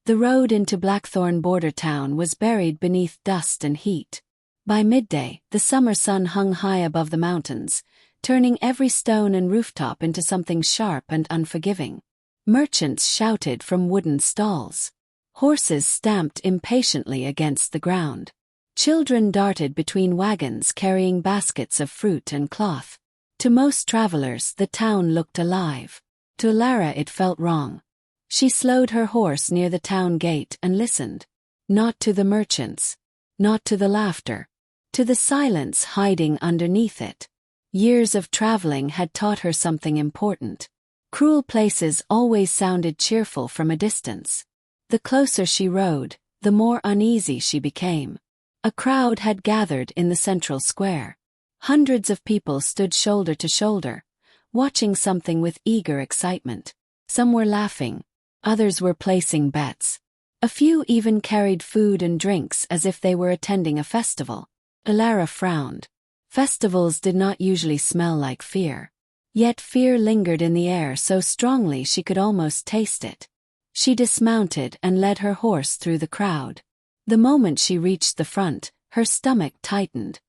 The road into Blackthorn Border Town was buried beneath dust and heat. By midday, the summer sun hung high above the mountains, turning every stone and rooftop into something sharp and unforgiving. Merchants shouted from wooden stalls. Horses stamped impatiently against the ground. Children darted between wagons carrying baskets of fruit and cloth. To most travelers, the town looked alive. To Elara it felt wrong. She slowed her horse near the town gate and listened. Not to the merchants. Not to the laughter. To the silence hiding underneath it. Years of traveling had taught her something important. Cruel places always sounded cheerful from a distance. The closer she rode, the more uneasy she became. A crowd had gathered in the central square. Hundreds of people stood shoulder to shoulder, watching something with eager excitement. Some were laughing. Others were placing bets. A few even carried food and drinks as if they were attending a festival. Elara frowned. Festivals did not usually smell like fear. Yet fear lingered in the air so strongly she could almost taste it. She dismounted and led her horse through the crowd. The moment she reached the front, her stomach tightened.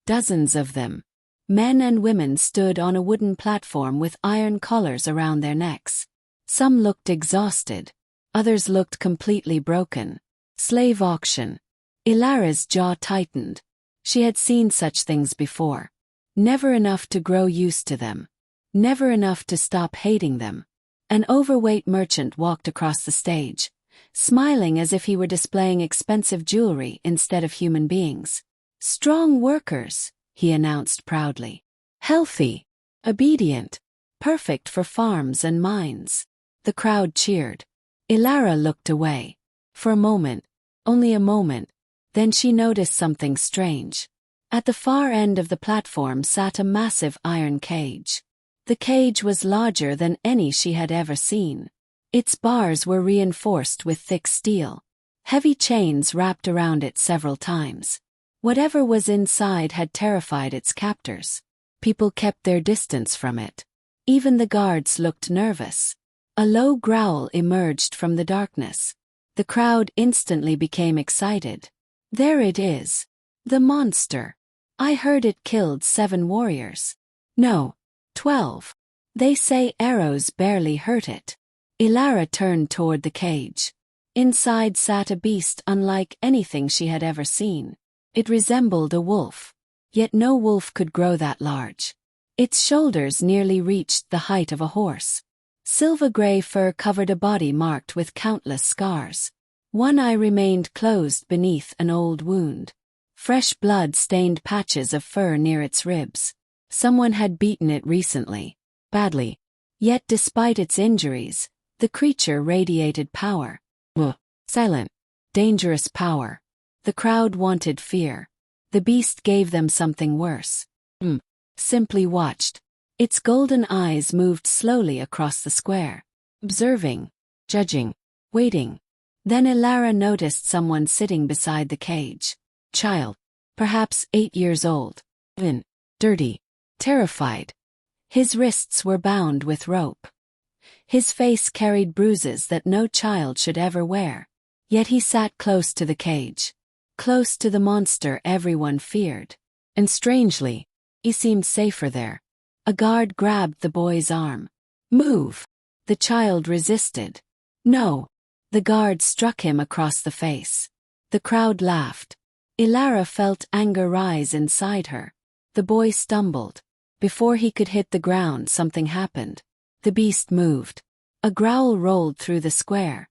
Dozens of them. Men and women stood on a wooden platform with iron collars around their necks. Some looked exhausted. Others looked completely broken. Slave auction. Elara's jaw tightened. She had seen such things before. Never enough to grow used to them. Never enough to stop hating them. An overweight merchant walked across the stage, smiling as if he were displaying expensive jewelry instead of human beings. Strong workers, he announced proudly. Healthy. Obedient. Perfect for farms and mines. The crowd cheered. Elara looked away. For a moment. Only a moment. Then she noticed something strange. At the far end of the platform sat a massive iron cage. The cage was larger than any she had ever seen. Its bars were reinforced with thick steel. Heavy chains wrapped around it several times. Whatever was inside had terrified its captors. People kept their distance from it. Even the guards looked nervous. A low growl emerged from the darkness. The crowd instantly became excited. There it is. The monster. I heard it killed 7 warriors. No, 12. They say arrows barely hurt it. Elara turned toward the cage. Inside sat a beast unlike anything she had ever seen. It resembled a wolf. Yet no wolf could grow that large. Its shoulders nearly reached the height of a horse. Silver-gray fur covered a body marked with countless scars. One eye remained closed beneath an old wound. Fresh blood stained patches of fur near its ribs. Someone had beaten it recently. Badly. Yet despite its injuries, the creature radiated power. Silent. Dangerous power. The crowd wanted fear. The beast gave them something worse. Simply watched. Its golden eyes moved slowly across the square. Observing. Judging. Waiting. Then Elara noticed someone sitting beside the cage. Child. Perhaps 8 years old. Dirty. Terrified. His wrists were bound with rope. His face carried bruises that no child should ever wear. Yet he sat close to the cage. Close to the monster everyone feared. And strangely, he seemed safer there. A guard grabbed the boy's arm. Move! The child resisted. No! The guard struck him across the face. The crowd laughed. Elara felt anger rise inside her. The boy stumbled. Before he could hit the ground, something happened. The beast moved. A growl rolled through the square.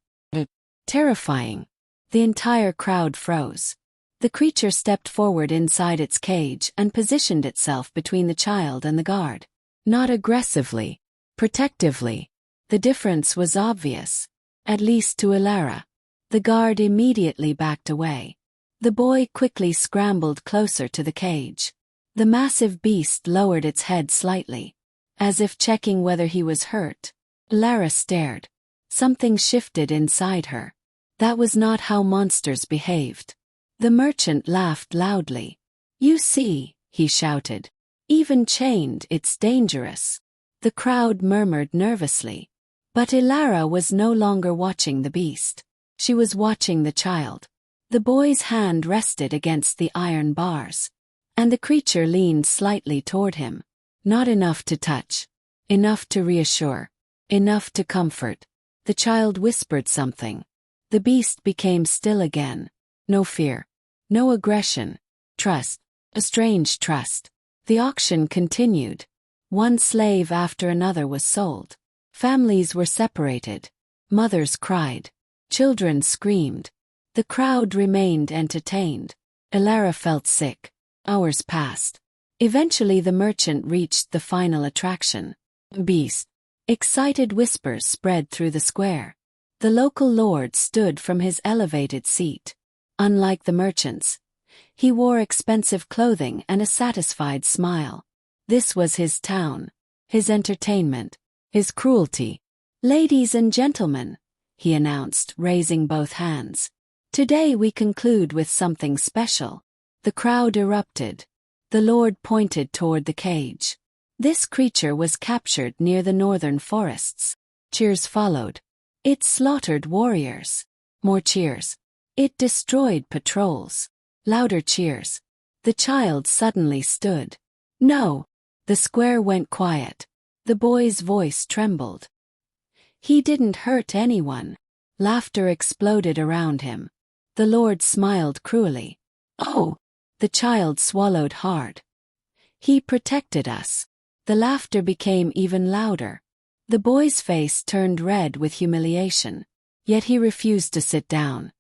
Terrifying. The entire crowd froze. The creature stepped forward inside its cage and positioned itself between the child and the guard. Not aggressively. Protectively. The difference was obvious. At least to Elara. The guard immediately backed away. The boy quickly scrambled closer to the cage. The massive beast lowered its head slightly, as if checking whether he was hurt. Elara stared. Something shifted inside her. That was not how monsters behaved. The merchant laughed loudly. You see, he shouted. Even chained, it's dangerous. The crowd murmured nervously. But Elara was no longer watching the beast. She was watching the child. The boy's hand rested against the iron bars, and the creature leaned slightly toward him. Not enough to touch. Enough to reassure. Enough to comfort. The child whispered something. The beast became still again. No fear. No aggression. Trust. A strange trust. The auction continued. One slave after another was sold. Families were separated. Mothers cried. Children screamed. The crowd remained entertained. Elara felt sick. Hours passed. Eventually the merchant reached the final attraction. Beast. Excited whispers spread through the square. The local lord stood from his elevated seat. Unlike the merchants, he wore expensive clothing and a satisfied smile. This was his town, his entertainment, his cruelty. Ladies and gentlemen, he announced, raising both hands. Today we conclude with something special. The crowd erupted. The lord pointed toward the cage. This creature was captured near the northern forests. Cheers followed. It slaughtered warriors. More cheers. It destroyed patrols. Louder cheers. The child suddenly stood. No. The square went quiet. The boy's voice trembled. He didn't hurt anyone. Laughter exploded around him. The Lord smiled cruelly. Oh! The child swallowed hard. He protected us. The laughter became even louder. The boy's face turned red with humiliation. Yet he refused to sit down.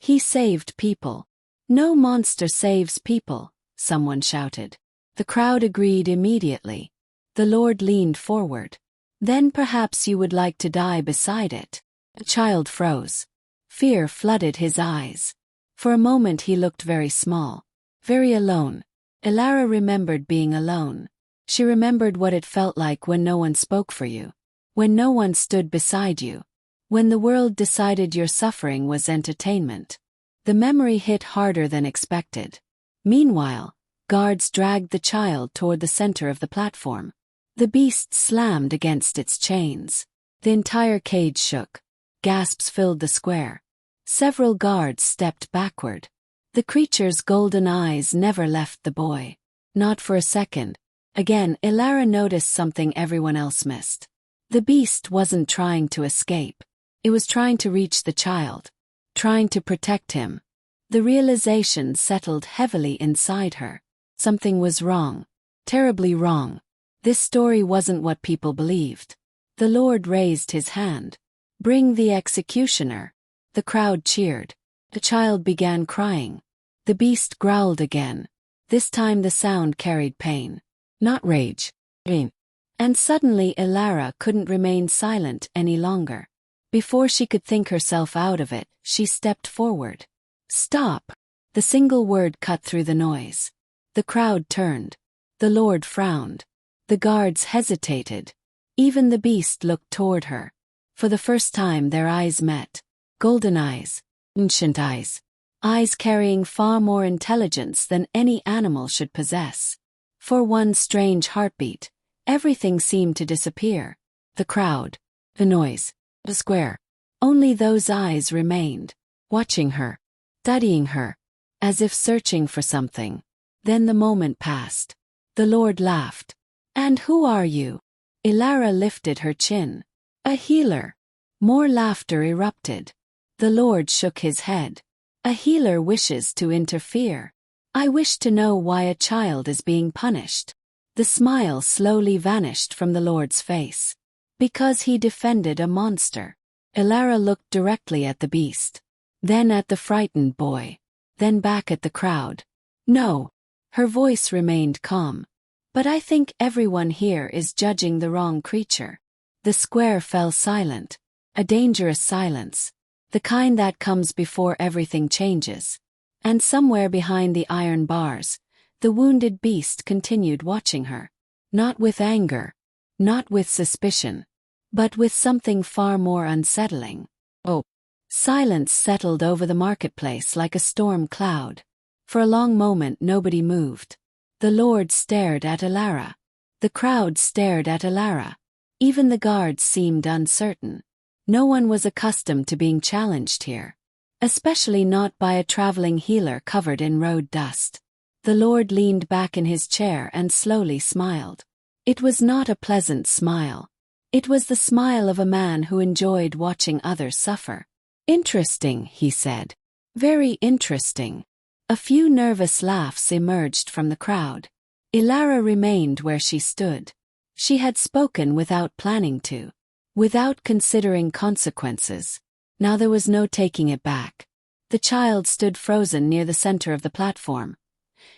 He saved people. No monster saves people, someone shouted. The crowd agreed immediately. The Lord leaned forward. Then perhaps you would like to die beside it. The child froze. Fear flooded his eyes. For a moment he looked very small. Very alone. Elara remembered being alone. She remembered what it felt like when no one spoke for you. When no one stood beside you. When the world decided your suffering was entertainment. The memory hit harder than expected. Meanwhile, guards dragged the child toward the center of the platform. The beast slammed against its chains. The entire cage shook. Gasps filled the square. Several guards stepped backward. The creature's golden eyes never left the boy. Not for a second. Again, Elara noticed something everyone else missed. The beast wasn't trying to escape. It was trying to reach the child. Trying to protect him. The realization settled heavily inside her. Something was wrong. Terribly wrong. This story wasn't what people believed. The Lord raised his hand. Bring the executioner. The crowd cheered. The child began crying. The beast growled again. This time the sound carried pain. Not rage. Pain. And suddenly Elara couldn't remain silent any longer. Before she could think herself out of it, she stepped forward. Stop! The single word cut through the noise. The crowd turned. The Lord frowned. The guards hesitated. Even the beast looked toward her. For the first time their eyes met. Golden eyes. Ancient eyes. Eyes carrying far more intelligence than any animal should possess. For one strange heartbeat, everything seemed to disappear. The crowd. The noise. The square. Only those eyes remained. Watching her. Studying her. As if searching for something. Then the moment passed. The Lord laughed. And who are you? Elara lifted her chin. A healer. More laughter erupted. The Lord shook his head. A healer wishes to interfere. I wish to know why a child is being punished. The smile slowly vanished from the Lord's face. Because he defended a monster. Elara looked directly at the beast. Then at the frightened boy. Then back at the crowd. No. Her voice remained calm. But I think everyone here is judging the wrong creature. The square fell silent. A dangerous silence. The kind that comes before everything changes. And somewhere behind the iron bars, the wounded beast continued watching her. Not with anger. Not with suspicion. But with something far more unsettling. Oh. Silence settled over the marketplace like a storm cloud. For a long moment nobody moved. The Lord stared at Elara. The crowd stared at Elara. Even the guards seemed uncertain. No one was accustomed to being challenged here. especially not by a traveling healer covered in road dust. The Lord leaned back in his chair and slowly smiled. It was not a pleasant smile. It was the smile of a man who enjoyed watching others suffer. "Interesting," he said. "Very interesting." A few nervous laughs emerged from the crowd. Elara remained where she stood. She had spoken without planning to, without considering consequences. Now there was no taking it back. The child stood frozen near the center of the platform,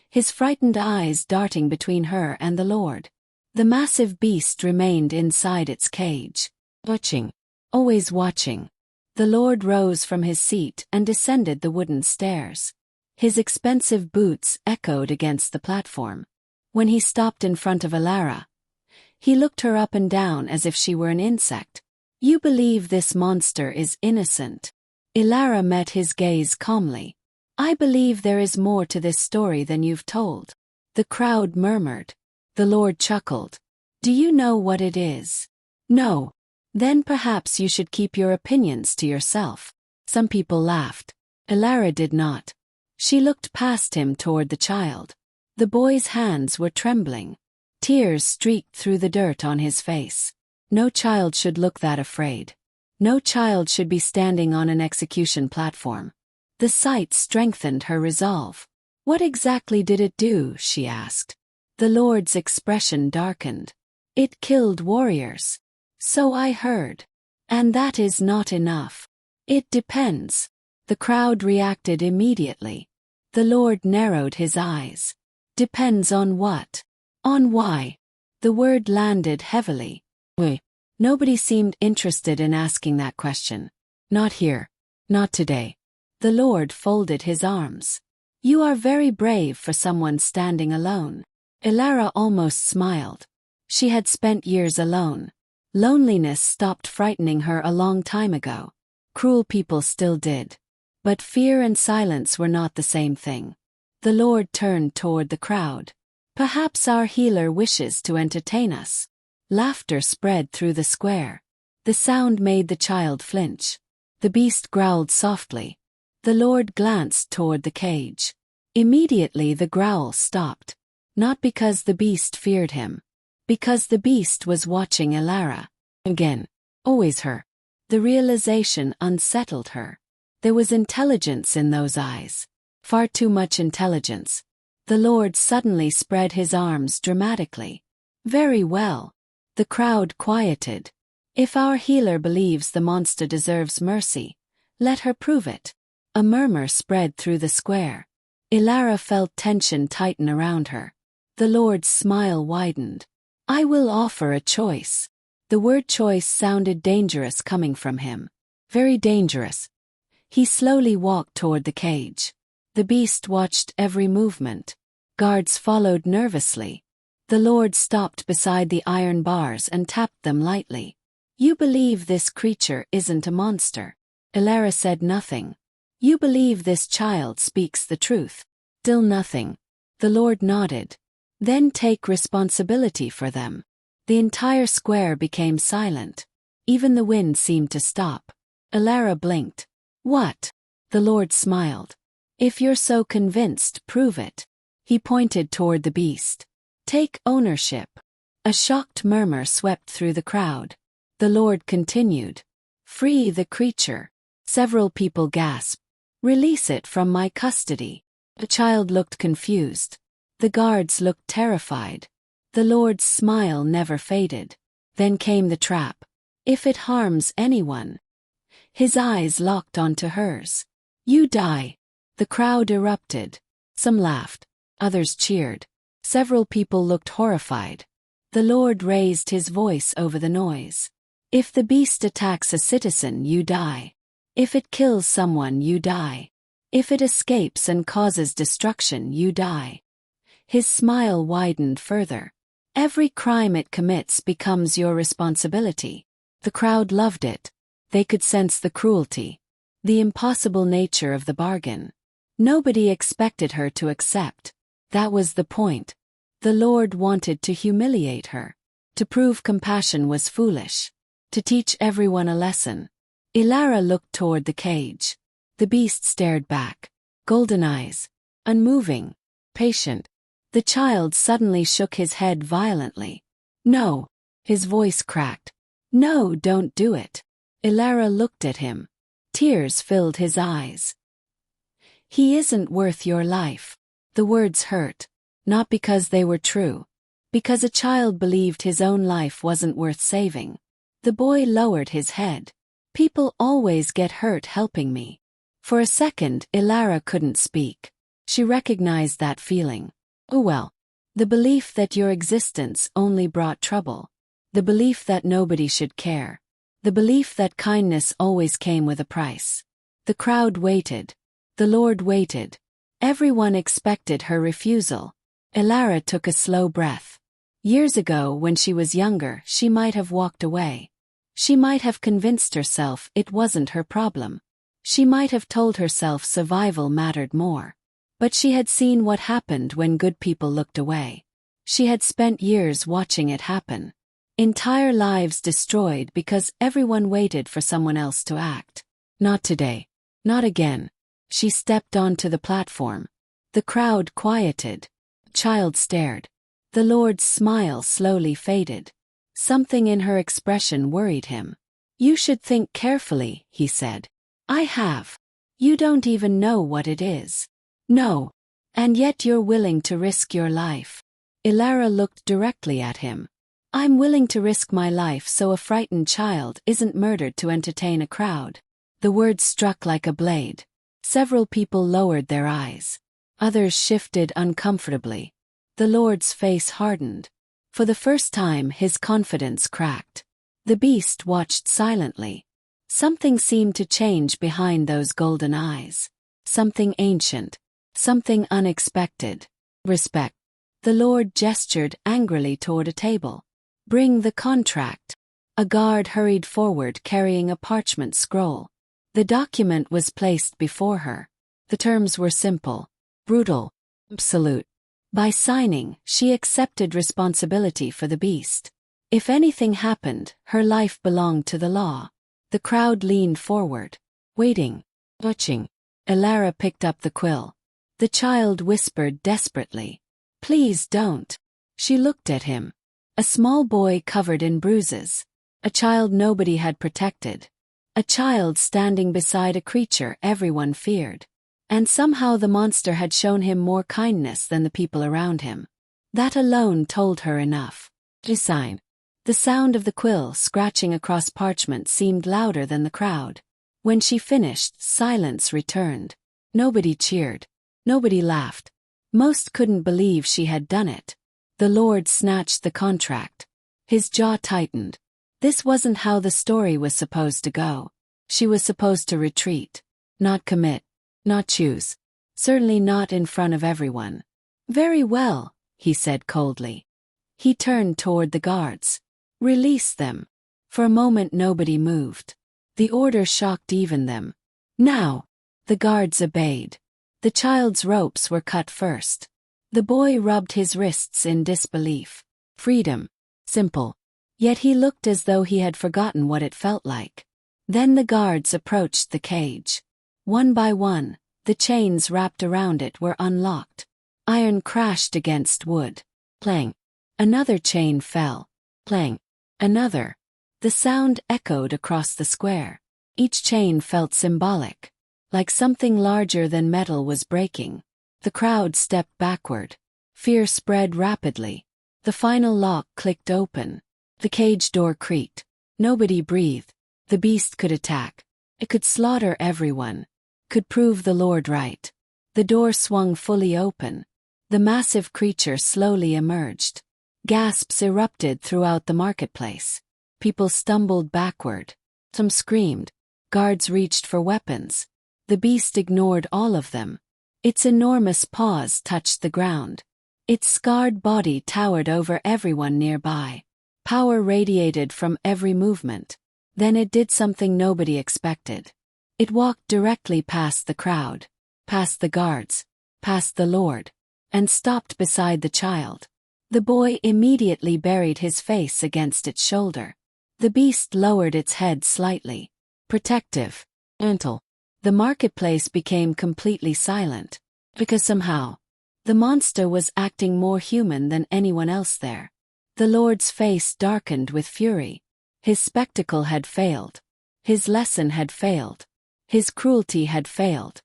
his frightened eyes darting between her and the Lord. The massive beast remained inside its cage, watching, always watching. The Lord rose from his seat and descended the wooden stairs. His expensive boots echoed against the platform. When he stopped in front of Elara, he looked her up and down as if she were an insect. "You believe this monster is innocent?" Elara met his gaze calmly. "I believe there is more to this story than you've told." The crowd murmured. The Lord chuckled. "Do you know what it is?" "No." "Then perhaps you should keep your opinions to yourself." Some people laughed. Elara did not. She looked past him toward the child. The boy's hands were trembling. Tears streaked through the dirt on his face. No child should look that afraid. No child should be standing on an execution platform. The sight strengthened her resolve. "What exactly did it do?" she asked. The Lord's expression darkened. "It killed warriors." "So I heard. And that is not enough." "It depends." The crowd reacted immediately. The Lord narrowed his eyes. "Depends on what?" "On why?" The word landed heavily. Nobody seemed interested in asking that question. "Not here. Not today." The Lord folded his arms. "You are very brave for someone standing alone." Elara almost smiled. She had spent years alone. Loneliness stopped frightening her a long time ago. Cruel people still did. But fear and silence were not the same thing. The Lord turned toward the crowd. "Perhaps our healer wishes to entertain us." Laughter spread through the square. The sound made the child flinch. The beast growled softly. The Lord glanced toward the cage. Immediately the growl stopped. Not because the beast feared him. Because the beast was watching Elara. Again. Always her. The realization unsettled her. There was intelligence in those eyes. Far too much intelligence. The Lord suddenly spread his arms dramatically. "Very well." The crowd quieted. "If our healer believes the monster deserves mercy, let her prove it." A murmur spread through the square. Elara felt tension tighten around her. The Lord's smile widened. "I will offer a choice." The word choice sounded dangerous coming from him. Very dangerous. He slowly walked toward the cage. The beast watched every movement. Guards followed nervously. The Lord stopped beside the iron bars and tapped them lightly. "You believe this creature isn't a monster?" Elara said nothing. "You believe this child speaks the truth?" Still nothing. The Lord nodded. "Then take responsibility for them." The entire square became silent. Even the wind seemed to stop. Elara blinked. "What?" The Lord smiled. "If you're so convinced, prove it." He pointed toward the beast. "Take ownership." A shocked murmur swept through the crowd. The Lord continued. "Free the creature." Several people gasped. "Release it from my custody." The child looked confused. The guards looked terrified. The Lord's smile never faded. Then came the trap. "If it harms anyone." His eyes locked onto hers. "You die." The crowd erupted. Some laughed. Others cheered. Several people looked horrified. The Lord raised his voice over the noise. "If the beast attacks a citizen, you die. If it kills someone, you die. If it escapes and causes destruction, you die." His smile widened further. "Every crime it commits becomes your responsibility." The crowd loved it. They could sense the cruelty, the impossible nature of the bargain. Nobody expected her to accept. That was the point. The Lord wanted to humiliate her. To prove compassion was foolish. To teach everyone a lesson. Elara looked toward the cage. The beast stared back. Golden eyes. Unmoving. Patient. The child suddenly shook his head violently. No. His voice cracked. No, don't do it. Elara looked at him. Tears filled his eyes. He isn't worth your life. The words hurt. Not because they were true. Because a child believed his own life wasn't worth saving. The boy lowered his head. People always get hurt helping me. For a second, Elara couldn't speak. She recognized that feeling. Oh well. The belief that your existence only brought trouble. The belief that nobody should care. The belief that kindness always came with a price. The crowd waited. The Lord waited. Everyone expected her refusal. Elara took a slow breath. Years ago, when she was younger, she might have walked away. She might have convinced herself it wasn't her problem. She might have told herself survival mattered more. But she had seen what happened when good people looked away. She had spent years watching it happen. Entire lives destroyed because everyone waited for someone else to act. Not today. Not again. She stepped onto the platform. The crowd quieted. The child stared. The Lord's smile slowly faded. Something in her expression worried him. You should think carefully, he said. I have. You don't even know what it is. No. And yet you're willing to risk your life. Elara looked directly at him. I'm willing to risk my life so a frightened child isn't murdered to entertain a crowd. The words struck like a blade. Several people lowered their eyes. Others shifted uncomfortably. The Lord's face hardened. For the first time, his confidence cracked. The beast watched silently. Something seemed to change behind those golden eyes. Something ancient. Something unexpected. Respect. The Lord gestured angrily toward a table. Bring the contract. A guard hurried forward carrying a parchment scroll. The document was placed before her. The terms were simple. Brutal. Absolute. By signing, she accepted responsibility for the beast. If anything happened, her life belonged to the law. The crowd leaned forward. Waiting. Watching. Elara picked up the quill. The child whispered desperately. Please don't. She looked at him. A small boy covered in bruises. A child nobody had protected. A child standing beside a creature everyone feared. And somehow the monster had shown him more kindness than the people around him. That alone told her enough. To sign. The sound of the quill scratching across parchment seemed louder than the crowd. When she finished, silence returned. Nobody cheered. Nobody laughed. Most couldn't believe she had done it. The Lord snatched the contract. His jaw tightened. This wasn't how the story was supposed to go. She was supposed to retreat. Not commit. Not choose. Certainly not in front of everyone. Very well, he said coldly. He turned toward the guards. Release them. For a moment nobody moved. The order shocked even them. Now. The guards obeyed. The child's ropes were cut first. The boy rubbed his wrists in disbelief. Freedom. Simple. Yet he looked as though he had forgotten what it felt like. Then the guards approached the cage. One by one, the chains wrapped around it were unlocked. Iron crashed against wood. Clang. Another chain fell. Clang. Another. The sound echoed across the square. Each chain felt symbolic. Like something larger than metal was breaking. The crowd stepped backward. Fear spread rapidly. The final lock clicked open. The cage door creaked. Nobody breathed. The beast could attack. It could slaughter everyone. Could prove the Lord right. The door swung fully open. The massive creature slowly emerged. Gasps erupted throughout the marketplace. People stumbled backward. Some screamed. Guards reached for weapons. The beast ignored all of them. Its enormous paws touched the ground. Its scarred body towered over everyone nearby. Power radiated from every movement. Then it did something nobody expected. It walked directly past the crowd, past the guards, past the Lord, and stopped beside the child. The boy immediately buried his face against its shoulder. The beast lowered its head slightly. Protective. Gentle. The marketplace became completely silent, because somehow, the monster was acting more human than anyone else there. The Lord's face darkened with fury. His spectacle had failed. His lesson had failed. His cruelty had failed.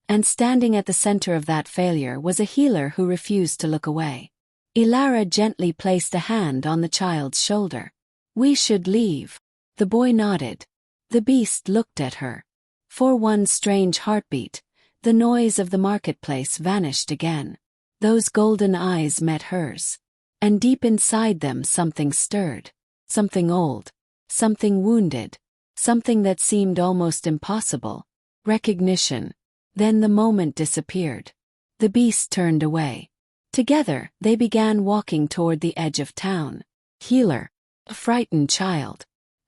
And standing at the center of that failure was a healer who refused to look away. Elara gently placed a hand on the child's shoulder. "We should leave." The boy nodded. The beast looked at her. For one strange heartbeat, the noise of the marketplace vanished again. Those golden eyes met hers. And deep inside them something stirred. Something old. Something wounded. Something that seemed almost impossible. Recognition. Then the moment disappeared. The beast turned away. Together, they began walking toward the edge of town. Healer, a frightened child,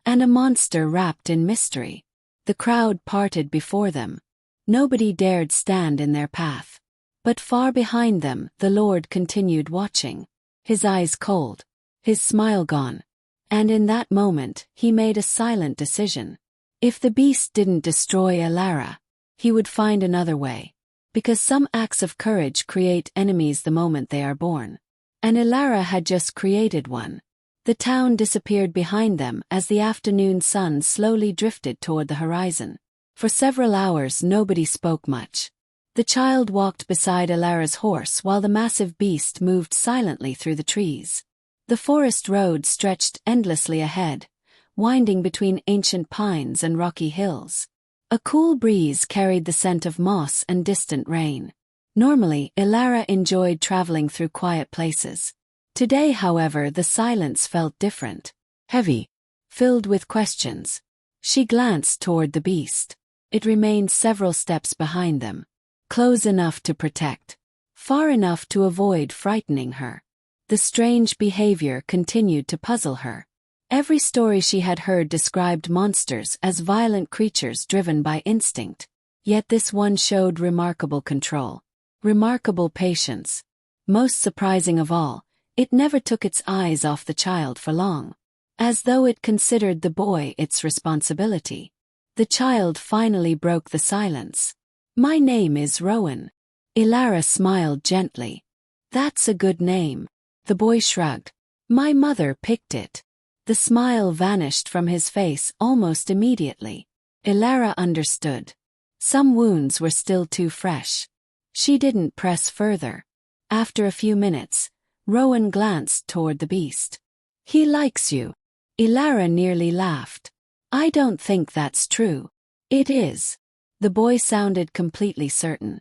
and a monster wrapped in mystery. The crowd parted before them. Nobody dared stand in their path. But far behind them, the Lord continued watching. His eyes cold, his smile gone. And in that moment, he made a silent decision. If the beast didn't destroy Elara, he would find another way. Because some acts of courage create enemies the moment they are born. And Elara had just created one. The town disappeared behind them as the afternoon sun slowly drifted toward the horizon. For several hours nobody spoke much. The child walked beside Elara's horse while the massive beast moved silently through the trees. The forest road stretched endlessly ahead, winding between ancient pines and rocky hills. A cool breeze carried the scent of moss and distant rain. Normally, Elara enjoyed traveling through quiet places. Today, however, the silence felt different. Heavy. Filled with questions. She glanced toward the beast. It remained several steps behind them. Close enough to protect. Far enough to avoid frightening her. The strange behavior continued to puzzle her. Every story she had heard described monsters as violent creatures driven by instinct. Yet this one showed remarkable control. Remarkable patience. Most surprising of all, it never took its eyes off the child for long. As though it considered the boy its responsibility. The child finally broke the silence. "My name is Rowan." Elara smiled gently. "That's a good name." The boy shrugged. "My mother picked it." The smile vanished from his face almost immediately. Elara understood. Some wounds were still too fresh. She didn't press further. After a few minutes, Rowan glanced toward the beast. "He likes you." Elara nearly laughed. "I don't think that's true." "It is." The boy sounded completely certain.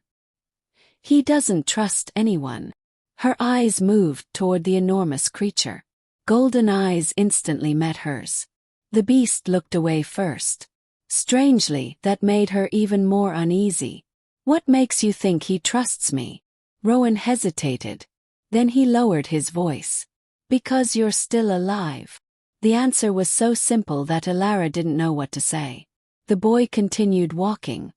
"He doesn't trust anyone." Her eyes moved toward the enormous creature. Golden eyes instantly met hers. The beast looked away first. Strangely, that made her even more uneasy. "What makes you think he trusts me?" Rowan hesitated. Then he lowered his voice. "Because you're still alive." The answer was so simple that Elara didn't know what to say. The boy continued walking.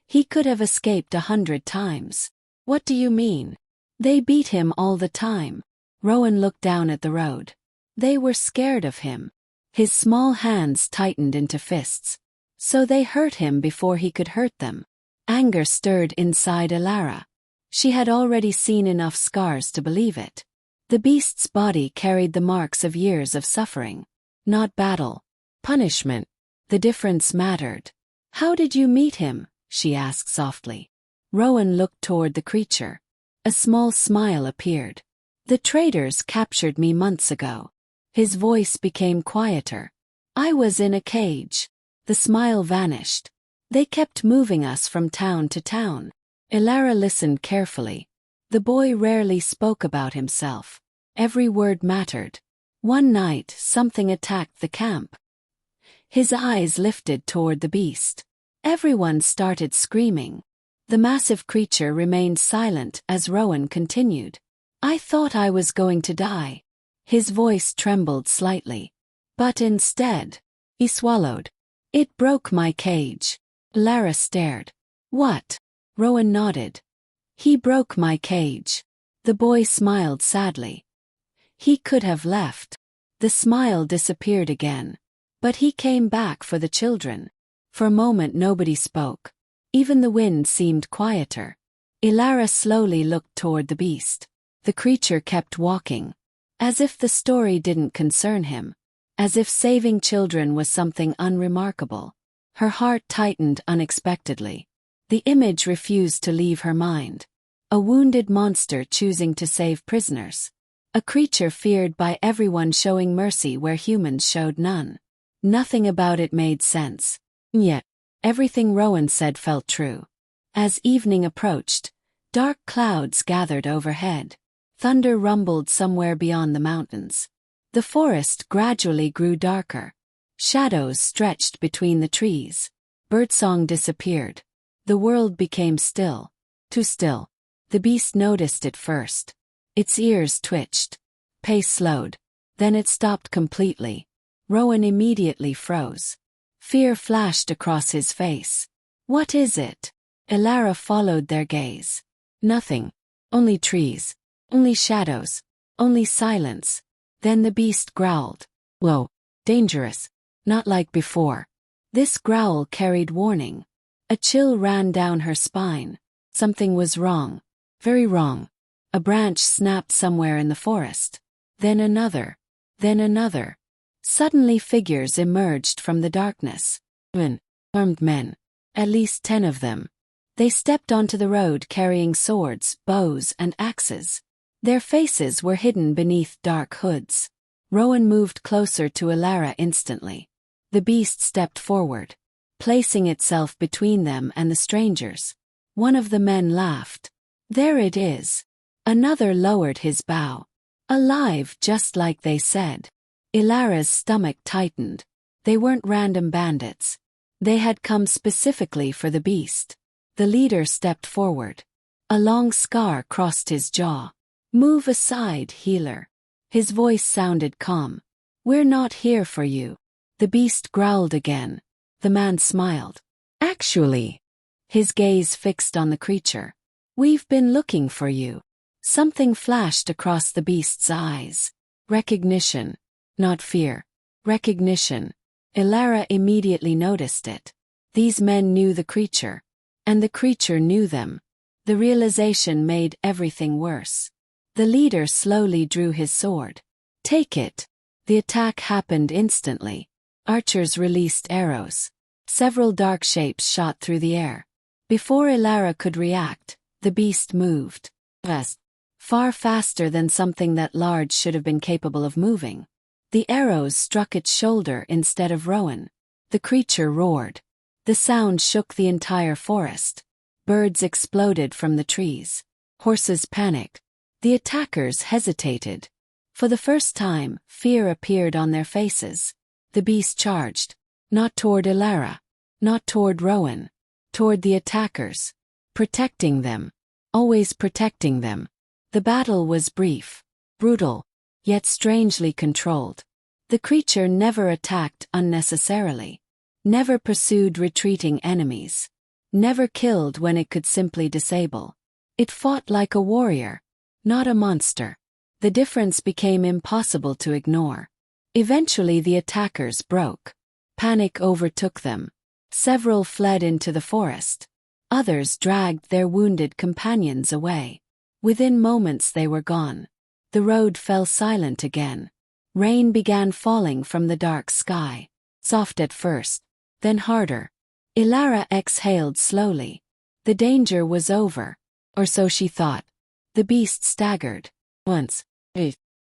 "He could have escaped 100 times." "What do you mean?" "They beat him all the time." Rowan looked down at the road. "They were scared of him." His small hands tightened into fists. "So they hurt him before he could hurt them." Anger stirred inside Elara. She had already seen enough scars to believe it. The beast's body carried the marks of years of suffering. Not battle. Punishment. The difference mattered. "How did you meet him?" she asked softly. Rowan looked toward the creature. A small smile appeared. "The traitors captured me months ago." His voice became quieter. "I was in a cage." The smile vanished. "They kept moving us from town to town." Elara listened carefully. The boy rarely spoke about himself. Every word mattered. One night, something attacked the camp. His eyes lifted toward the beast. Everyone started screaming. The massive creature remained silent as Rowan continued. "I thought I was going to die." His voice trembled slightly. "But instead," he swallowed. "It broke my cage." Elara stared. "What?" Rowan nodded. "He broke my cage." The boy smiled sadly. "He could have left." The smile disappeared again. "But he came back for the children." For a moment nobody spoke. Even the wind seemed quieter. Elara slowly looked toward the beast. The creature kept walking. As if the story didn't concern him. As if saving children was something unremarkable. Her heart tightened unexpectedly. The image refused to leave her mind. A wounded monster choosing to save prisoners. A creature feared by everyone showing mercy where humans showed none. Nothing about it made sense. Yet, everything Rowan said felt true. As evening approached, dark clouds gathered overhead. Thunder rumbled somewhere beyond the mountains. The forest gradually grew darker. Shadows stretched between the trees. Birdsong disappeared. The world became still. Too still. The beast noticed it first. Its ears twitched. Pace slowed. Then it stopped completely. Rowan immediately froze. Fear flashed across his face. What is it? Elara followed their gaze. Nothing. Only trees. Only shadows. Only silence. Then the beast growled. Whoa. Dangerous. Not like before. This growl carried warning. A chill ran down her spine. Something was wrong. Very wrong. A branch snapped somewhere in the forest. Then another. Then another. Suddenly figures emerged from the darkness. Armed men. At least 10 of them. They stepped onto the road carrying swords, bows, and axes. Their faces were hidden beneath dark hoods. Rowan moved closer to Elara instantly. The beast stepped forward, placing itself between them and the strangers. One of the men laughed. There it is. Another lowered his bow. Alive just like they said. Elara's stomach tightened. They weren't random bandits. They had come specifically for the beast. The leader stepped forward. A long scar crossed his jaw. Move aside, healer. His voice sounded calm. We're not here for you. The beast growled again. The man smiled. Actually. His gaze fixed on the creature. We've been looking for you. Something flashed across the beast's eyes. Recognition. Not fear. Recognition. Elara immediately noticed it. These men knew the creature. And the creature knew them. The realization made everything worse. The leader slowly drew his sword. Take it. The attack happened instantly. Archers released arrows. Several dark shapes shot through the air. Before Elara could react, the beast moved. Far faster than something that large should have been capable of moving. The arrows struck its shoulder instead of Rowan. The creature roared. The sound shook the entire forest. Birds exploded from the trees. Horses panicked. The attackers hesitated. For the first time, fear appeared on their faces. The beast charged. Not toward Elara. Not toward Rowan. Toward the attackers. Protecting them. Always protecting them. The battle was brief. Brutal. Yet strangely controlled. The creature never attacked unnecessarily. Never pursued retreating enemies. Never killed when it could simply disable. It fought like a warrior. Not a monster. The difference became impossible to ignore. Eventually the attackers broke. Panic overtook them. Several fled into the forest. Others dragged their wounded companions away. Within moments they were gone. The road fell silent again. Rain began falling from the dark sky. Soft at first, then harder. Elara exhaled slowly. The danger was over. Or so she thought. The beast staggered. Once.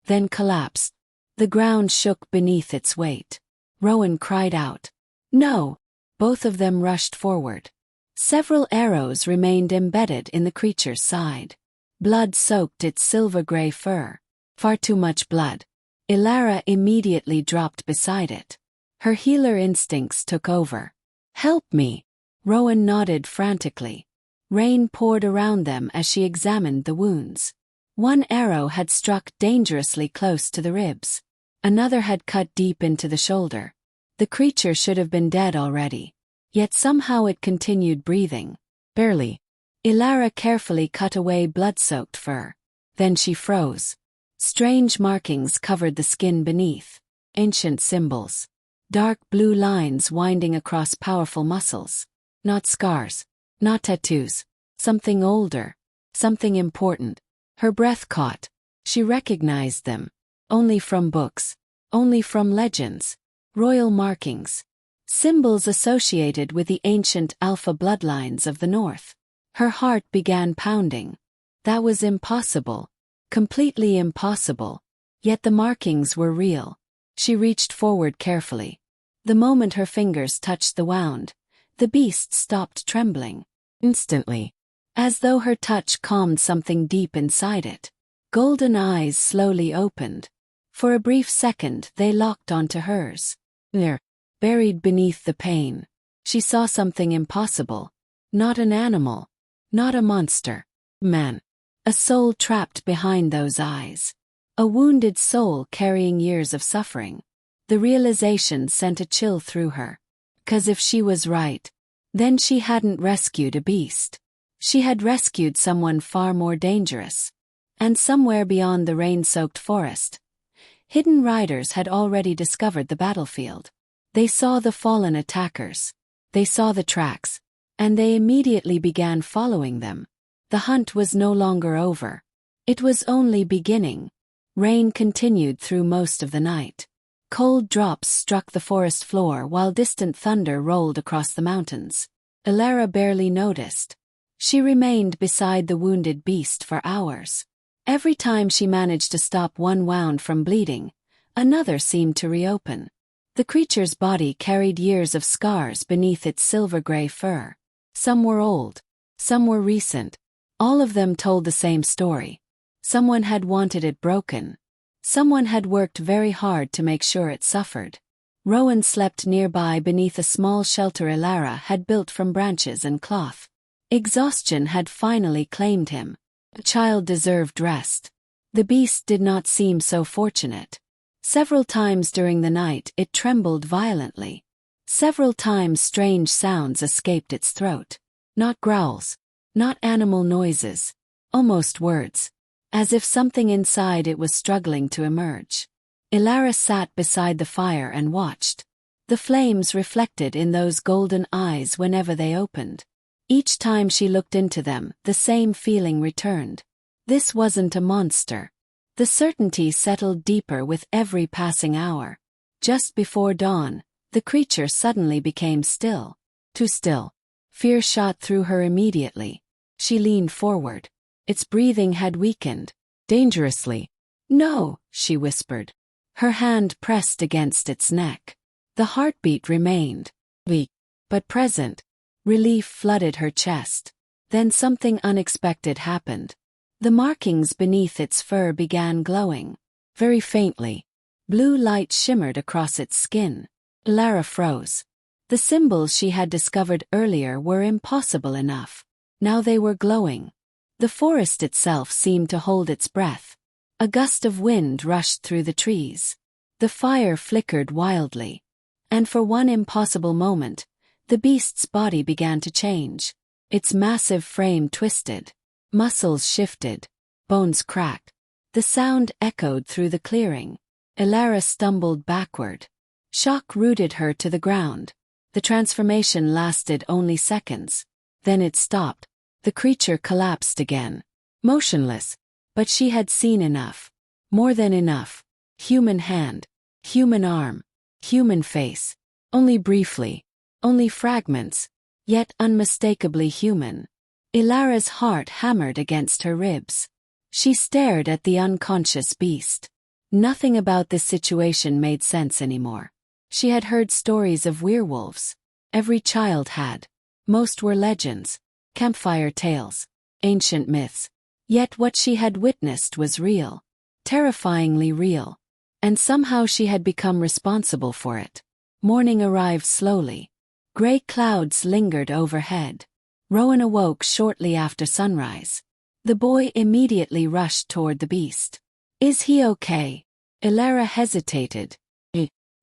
Then collapsed. The ground shook beneath its weight. Rowan cried out. No! Both of them rushed forward. Several arrows remained embedded in the creature's side. Blood soaked its silver-gray fur. Far too much blood. Elara immediately dropped beside it. Her healer instincts took over. Help me! Rowan nodded frantically. Rain poured around them as she examined the wounds. One arrow had struck dangerously close to the ribs. Another had cut deep into the shoulder. The creature should have been dead already. Yet somehow it continued breathing. Barely. Elara carefully cut away blood-soaked fur. Then she froze. Strange markings covered the skin beneath. Ancient symbols. dark blue lines winding across powerful muscles. Not scars, not tattoos, something older, something important. Her breath caught. She recognized them. Only from books, only from legends. Royal markings. Symbols associated with the ancient Alpha bloodlines of the North. Her heart began pounding. That was impossible. Completely impossible. Yet the markings were real. She reached forward carefully. The moment her fingers touched the wound, the beast stopped trembling. Instantly. As though her touch calmed something deep inside it. Golden eyes slowly opened. For a brief second they locked onto hers. There, buried beneath the pain, she saw something impossible. Not an animal. Not a monster. Man. A soul trapped behind those eyes. A wounded soul carrying years of suffering. The realization sent a chill through her. 'Cause if she was right, then she hadn't rescued a beast. She had rescued someone far more dangerous. And somewhere beyond the rain-soaked forest, hidden riders had already discovered the battlefield. They saw the fallen attackers. They saw the tracks. And they immediately began following them. The hunt was no longer over. It was only beginning. Rain continued through most of the night. Cold drops struck the forest floor while distant thunder rolled across the mountains. Elara barely noticed. She remained beside the wounded beast for hours. Every time she managed to stop one wound from bleeding, another seemed to reopen. The creature's body carried years of scars beneath its silver-gray fur. Some were old. Some were recent. All of them told the same story. Someone had wanted it broken. Someone had worked very hard to make sure it suffered. Rowan slept nearby beneath a small shelter Elara had built from branches and cloth. Exhaustion had finally claimed him. The child deserved rest. The beast did not seem so fortunate. Several times during the night it trembled violently. Several times strange sounds escaped its throat. Not growls. Not animal noises. Almost words. As if something inside it was struggling to emerge. Elara sat beside the fire and watched. The flames reflected in those golden eyes whenever they opened. Each time she looked into them, the same feeling returned. This wasn't a monster. The certainty settled deeper with every passing hour. Just before dawn, the creature suddenly became still. Too still. Fear shot through her immediately. She leaned forward. Its breathing had weakened. Dangerously. No, she whispered. Her hand pressed against its neck. The heartbeat remained. Weak. But present. Relief flooded her chest. Then something unexpected happened. The markings beneath its fur began glowing. Very faintly. Blue light shimmered across its skin. Elara froze. The symbols she had discovered earlier were impossible enough. Now they were glowing. The forest itself seemed to hold its breath. A gust of wind rushed through the trees. The fire flickered wildly. And for one impossible moment, the beast's body began to change. Its massive frame twisted. Muscles shifted. Bones cracked. The sound echoed through the clearing. Elara stumbled backward. Shock rooted her to the ground. The transformation lasted only seconds. Then it stopped. The creature collapsed again. Motionless. But she had seen enough. More than enough. Human hand. Human arm. Human face. Only briefly. Only fragments. Yet unmistakably human. Elara's heart hammered against her ribs. She stared at the unconscious beast. Nothing about this situation made sense anymore. She had heard stories of werewolves. Every child had. Most were legends. Campfire tales. Ancient myths. Yet what she had witnessed was real. Terrifyingly real. And somehow she had become responsible for it. Morning arrived slowly. Gray clouds lingered overhead. Rowan awoke shortly after sunrise. The boy immediately rushed toward the beast. Is he okay? Elara hesitated.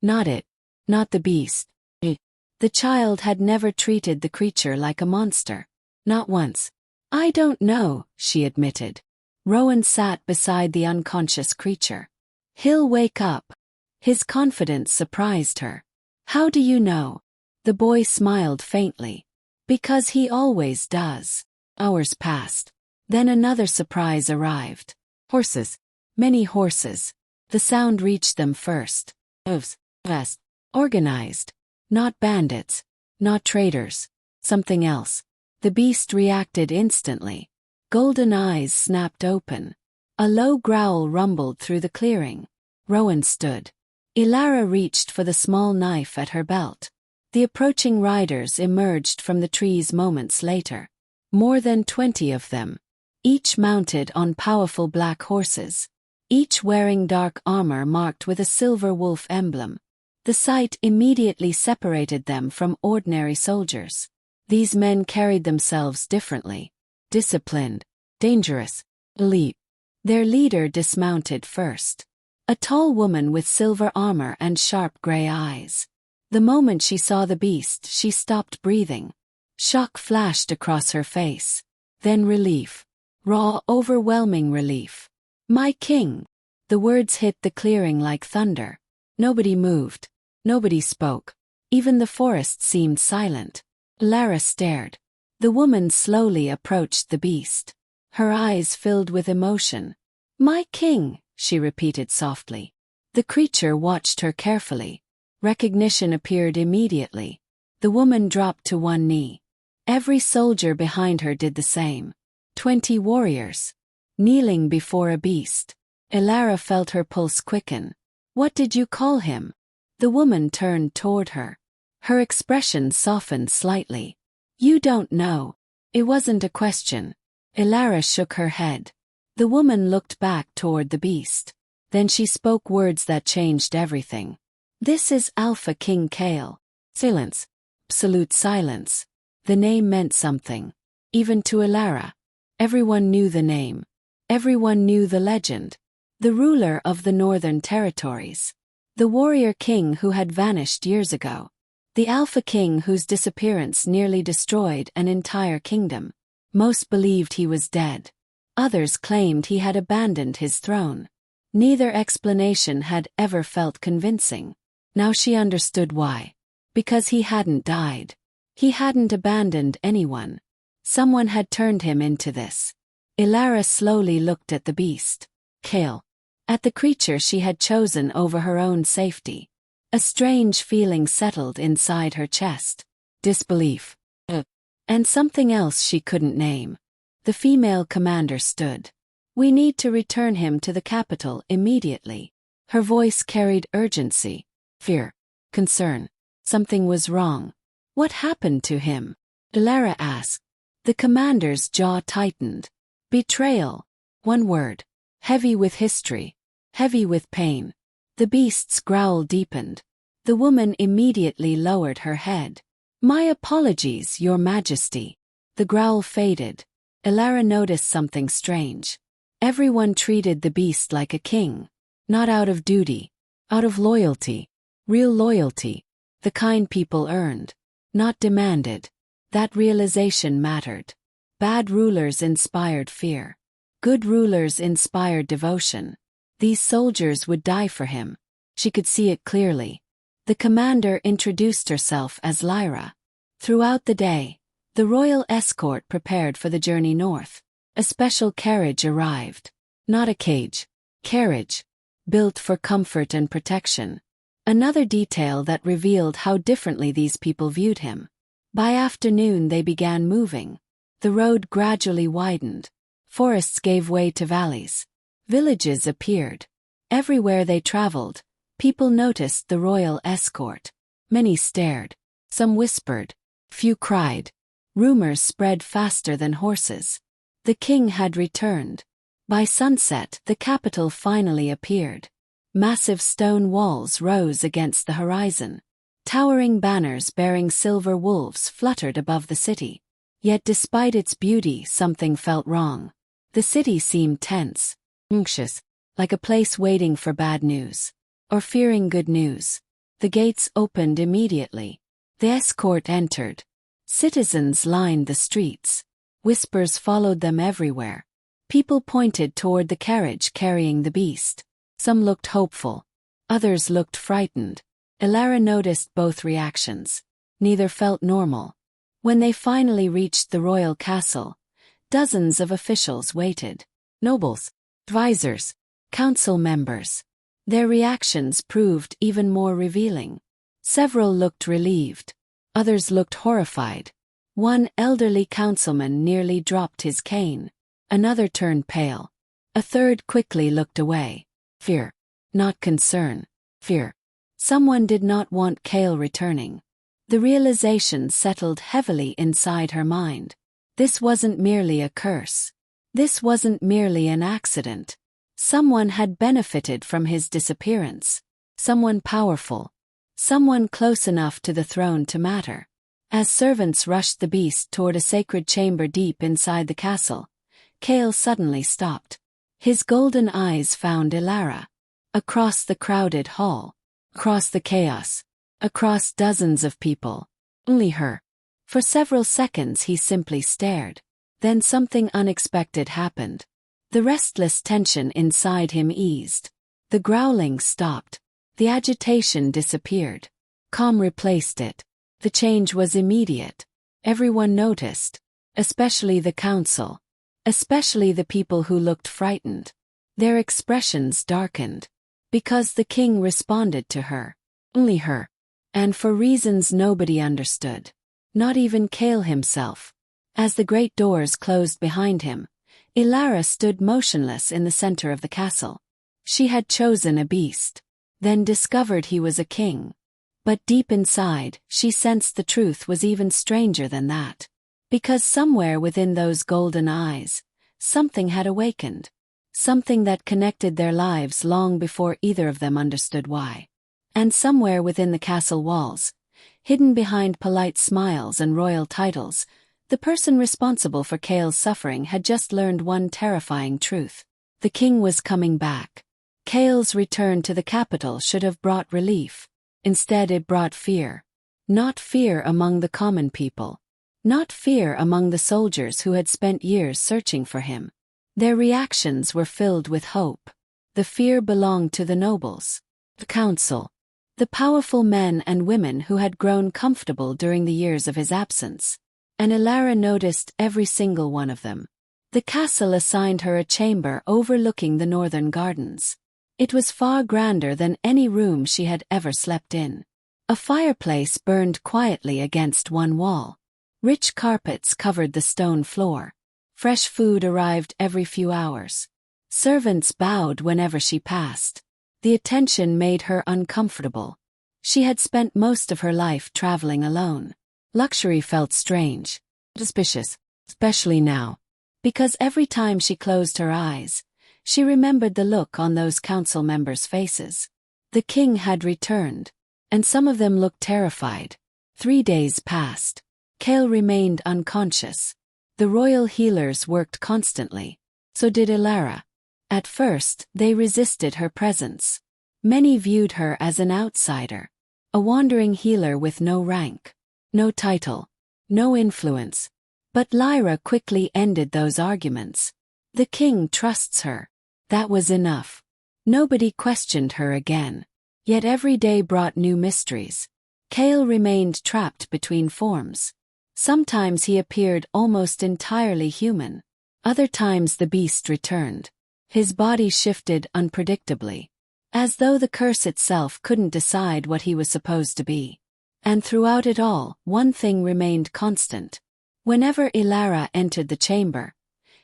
Not it. Not the beast. The child had never treated the creature like a monster. Not once. I don't know, she admitted. Rowan sat beside the unconscious creature. He'll wake up. His confidence surprised her. How do you know? The boy smiled faintly. Because he always does. Hours passed. Then another surprise arrived. Horses. Many horses. The sound reached them first. Hooves. Vest. Organized. Not bandits. Not traitors. Something else. The beast reacted instantly. Golden eyes snapped open. A low growl rumbled through the clearing. Rowan stood. Elara reached for the small knife at her belt. The approaching riders emerged from the trees moments later. More than 20 of them. Each mounted on powerful black horses. Each wearing dark armor marked with a silver wolf emblem. The sight immediately separated them from ordinary soldiers. These men carried themselves differently. Disciplined. Dangerous. Elite. Their leader dismounted first. A tall woman with silver armor and sharp gray eyes. The moment she saw the beast, she stopped breathing. Shock flashed across her face. Then relief. Raw, overwhelming relief. My king! The words hit the clearing like thunder. Nobody moved. Nobody spoke. Even the forest seemed silent. Elara stared. The woman slowly approached the beast. Her eyes filled with emotion. My king, she repeated softly. The creature watched her carefully. Recognition appeared immediately. The woman dropped to one knee. Every soldier behind her did the same. 20 warriors. Kneeling before a beast. Elara felt her pulse quicken. What did you call him? The woman turned toward her. Her expression softened slightly. You don't know. It wasn't a question. Elara shook her head. The woman looked back toward the beast. Then she spoke words that changed everything. This is Alpha King Kael. Silence. Absolute silence. The name meant something. Even to Elara. Everyone knew the name. Everyone knew the legend. The ruler of the northern territories. The warrior king who had vanished years ago. The Alpha King whose disappearance nearly destroyed an entire kingdom. Most believed he was dead. Others claimed he had abandoned his throne. Neither explanation had ever felt convincing. Now she understood why. Because he hadn't died. He hadn't abandoned anyone. Someone had turned him into this. Elara slowly looked at the beast. Kael. At the creature she had chosen over her own safety. A strange feeling settled inside her chest. Disbelief. And something else she couldn't name. The female commander stood. We need to return him to the capital immediately. Her voice carried urgency, fear, concern. Something was wrong. What happened to him? Elara asked. The commander's jaw tightened. Betrayal. One word. Heavy with history. Heavy with pain. The beast's growl deepened. The woman immediately lowered her head. My apologies, Your Majesty. The growl faded. Elara noticed something strange. Everyone treated the beast like a king. Not out of duty. Out of loyalty. Real loyalty. The kind people earned. Not demanded. That realization mattered. Bad rulers inspired fear. Good rulers inspired devotion. These soldiers would die for him. She could see it clearly. The commander introduced herself as Lyra. Throughout the day, the royal escort prepared for the journey north. A special carriage arrived. Not a cage. Carriage. Built for comfort and protection. Another detail that revealed how differently these people viewed him. By afternoon they began moving. The road gradually widened. Forests gave way to valleys. Villages appeared. Everywhere they traveled, people noticed the royal escort. Many stared. Some whispered. Few cried. Rumors spread faster than horses. The king had returned. By sunset, the capital finally appeared. Massive stone walls rose against the horizon. Towering banners bearing silver wolves fluttered above the city. Yet despite its beauty, something felt wrong. The city seemed tense, anxious, like a place waiting for bad news. Or fearing good news. The gates opened immediately. The escort entered. Citizens lined the streets. Whispers followed them everywhere. People pointed toward the carriage carrying the beast. Some looked hopeful. Others looked frightened. Elara noticed both reactions. Neither felt normal. When they finally reached the royal castle, dozens of officials waited. Nobles, advisors, council members. Their reactions proved even more revealing. Several looked relieved. Others looked horrified. One elderly councilman nearly dropped his cane. Another turned pale. A third quickly looked away. Fear. Not concern. Fear. Someone did not want Kael returning. The realization settled heavily inside her mind. This wasn't merely a curse. This wasn't merely an accident. Someone had benefited from his disappearance. Someone powerful. Someone close enough to the throne to matter. As servants rushed the beast toward a sacred chamber deep inside the castle, Kael suddenly stopped. His golden eyes found Elara. Across the crowded hall. Across the chaos. Across dozens of people. Only her. For several seconds he simply stared. Then something unexpected happened. The restless tension inside him eased. The growling stopped. The agitation disappeared. Calm replaced it. The change was immediate. Everyone noticed. Especially the council. Especially the people who looked frightened. Their expressions darkened. Because the king responded to her. Only her. And for reasons nobody understood. Not even Kael himself. As the great doors closed behind him, Elara stood motionless in the center of the castle. She had chosen a beast. Then discovered he was a king. But deep inside, she sensed the truth was even stranger than that. Because somewhere within those golden eyes, something had awakened. Something that connected their lives long before either of them understood why. And somewhere within the castle walls, hidden behind polite smiles and royal titles, the person responsible for Kael's suffering had just learned one terrifying truth. The king was coming back. Kael's return to the capital should have brought relief. Instead it brought fear. Not fear among the common people. Not fear among the soldiers who had spent years searching for him. Their reactions were filled with hope. The fear belonged to the nobles, the council, the powerful men and women who had grown comfortable during the years of his absence. And Elara noticed every single one of them. The castle assigned her a chamber overlooking the northern gardens. It was far grander than any room she had ever slept in. A fireplace burned quietly against one wall. Rich carpets covered the stone floor. Fresh food arrived every few hours. Servants bowed whenever she passed. The attention made her uncomfortable. She had spent most of her life traveling alone. Luxury felt strange, suspicious, especially now. Because every time she closed her eyes, she remembered the look on those council members' faces. The king had returned, and some of them looked terrified. 3 days passed. Kael remained unconscious. The royal healers worked constantly. So did Elara. At first, they resisted her presence. Many viewed her as an outsider. A wandering healer with no rank. No title. No influence. But Lyra quickly ended those arguments. The king trusts her. That was enough. Nobody questioned her again. Yet every day brought new mysteries. Kael remained trapped between forms. Sometimes he appeared almost entirely human. Other times the beast returned. His body shifted unpredictably. As though the curse itself couldn't decide what he was supposed to be. And throughout it all, one thing remained constant. Whenever Elara entered the chamber,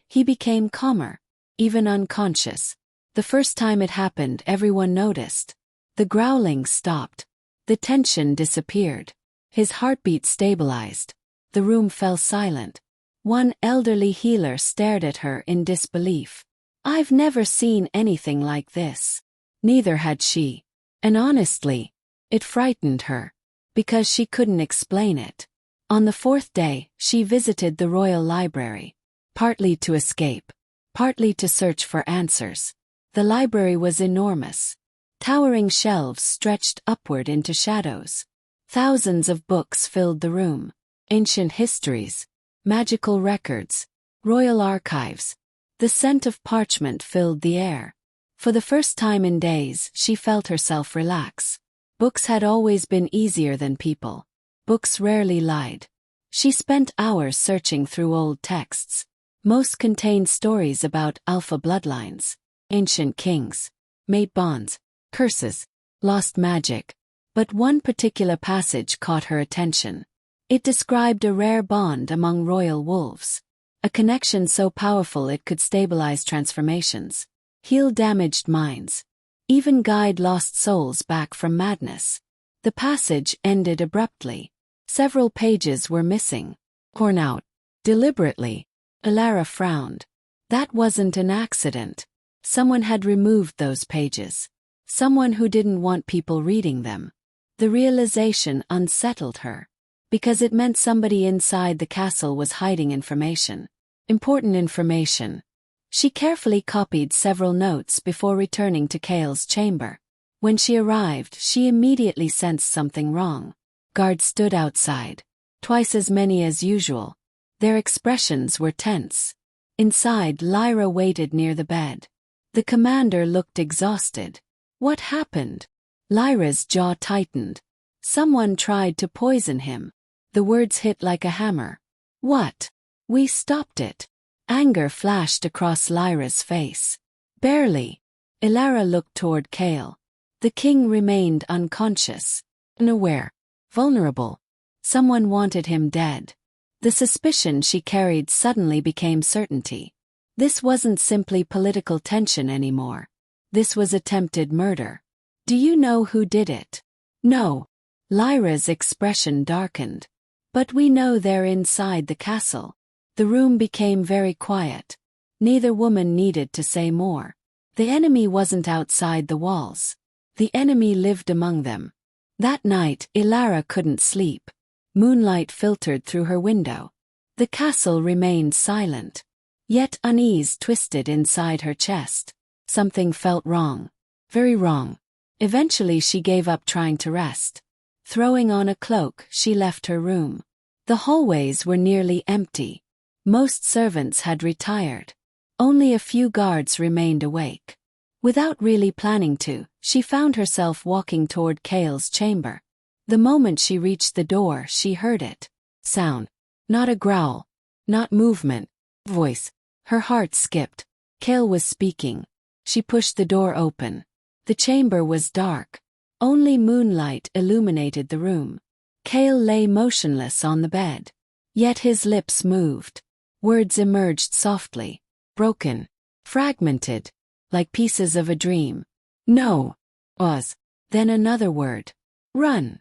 he became calmer, even unconscious. The first time it happened, everyone noticed. The growling stopped. The tension disappeared. His heartbeat stabilized. The room fell silent. One elderly healer stared at her in disbelief. "I've never seen anything like this." Neither had she. And honestly, it frightened her. Because she couldn't explain it. On the 4th day, she visited the royal library. Partly to escape. Partly to search for answers. The library was enormous. Towering shelves stretched upward into shadows. Thousands of books filled the room. Ancient histories. Magical records. Royal archives. The scent of parchment filled the air. For the first time in days, she felt herself relax. Books had always been easier than people. Books rarely lied. She spent hours searching through old texts. Most contained stories about alpha bloodlines, ancient kings, mate bonds, curses, lost magic. But one particular passage caught her attention. It described a rare bond among royal wolves. A connection so powerful it could stabilize transformations, heal damaged minds, even guide lost souls back from madness. The passage ended abruptly. Several pages were missing, torn out, deliberately. Elara frowned. That wasn't an accident. Someone had removed those pages. Someone who didn't want people reading them. The realization unsettled her, because it meant somebody inside the castle was hiding information. Important information. She carefully copied several notes before returning to Kael's chamber. When she arrived, she immediately sensed something wrong. Guards stood outside, twice as many as usual. Their expressions were tense. Inside, Lyra waited near the bed. The commander looked exhausted. What happened? Lyra's jaw tightened. Someone tried to poison him. The words hit like a hammer. What? We stopped it. Anger flashed across Lyra's face. Barely. Elara looked toward Kael. The king remained unconscious, unaware, vulnerable. Someone wanted him dead. The suspicion she carried suddenly became certainty. This wasn't simply political tension anymore. This was attempted murder. Do you know who did it? No. Lyra's expression darkened. But we know they're inside the castle. The room became very quiet. Neither woman needed to say more. The enemy wasn't outside the walls. The enemy lived among them. That night, Elara couldn't sleep. Moonlight filtered through her window. The castle remained silent. Yet unease twisted inside her chest. Something felt wrong. Very wrong. Eventually she gave up trying to rest. Throwing on a cloak, she left her room. The hallways were nearly empty. Most servants had retired. Only a few guards remained awake. Without really planning to, she found herself walking toward Kael's chamber. The moment she reached the door, she heard it. Sound. Not a growl. Not movement. Voice. Her heart skipped. Kael was speaking. She pushed the door open. The chamber was dark. Only moonlight illuminated the room. Kael lay motionless on the bed. Yet his lips moved. Words emerged softly. Broken. Fragmented. Like pieces of a dream. No. Was. Then another word. Run.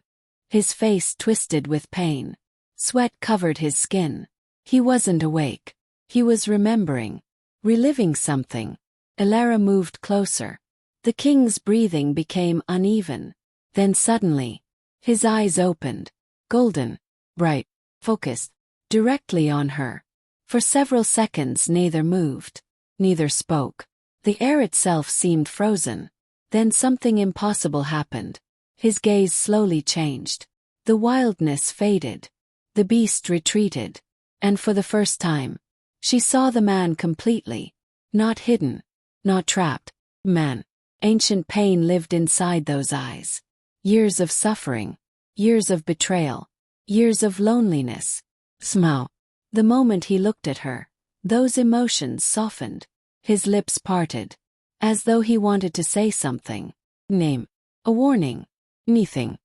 His face twisted with pain. Sweat covered his skin. He wasn't awake. He was remembering. Reliving something. Elara moved closer. The king's breathing became uneven. Then suddenly, his eyes opened. Golden. Bright. Focused. Directly on her. For several seconds neither moved. Neither spoke. The air itself seemed frozen. Then something impossible happened. His gaze slowly changed. The wildness faded. The beast retreated. And for the first time, she saw the man completely. Not hidden. Not trapped. Man. Ancient pain lived inside those eyes. Years of suffering. Years of betrayal. Years of loneliness. Smile. The moment he looked at her, those emotions softened. His lips parted. As though he wanted to say something. Name. A warning. Anything.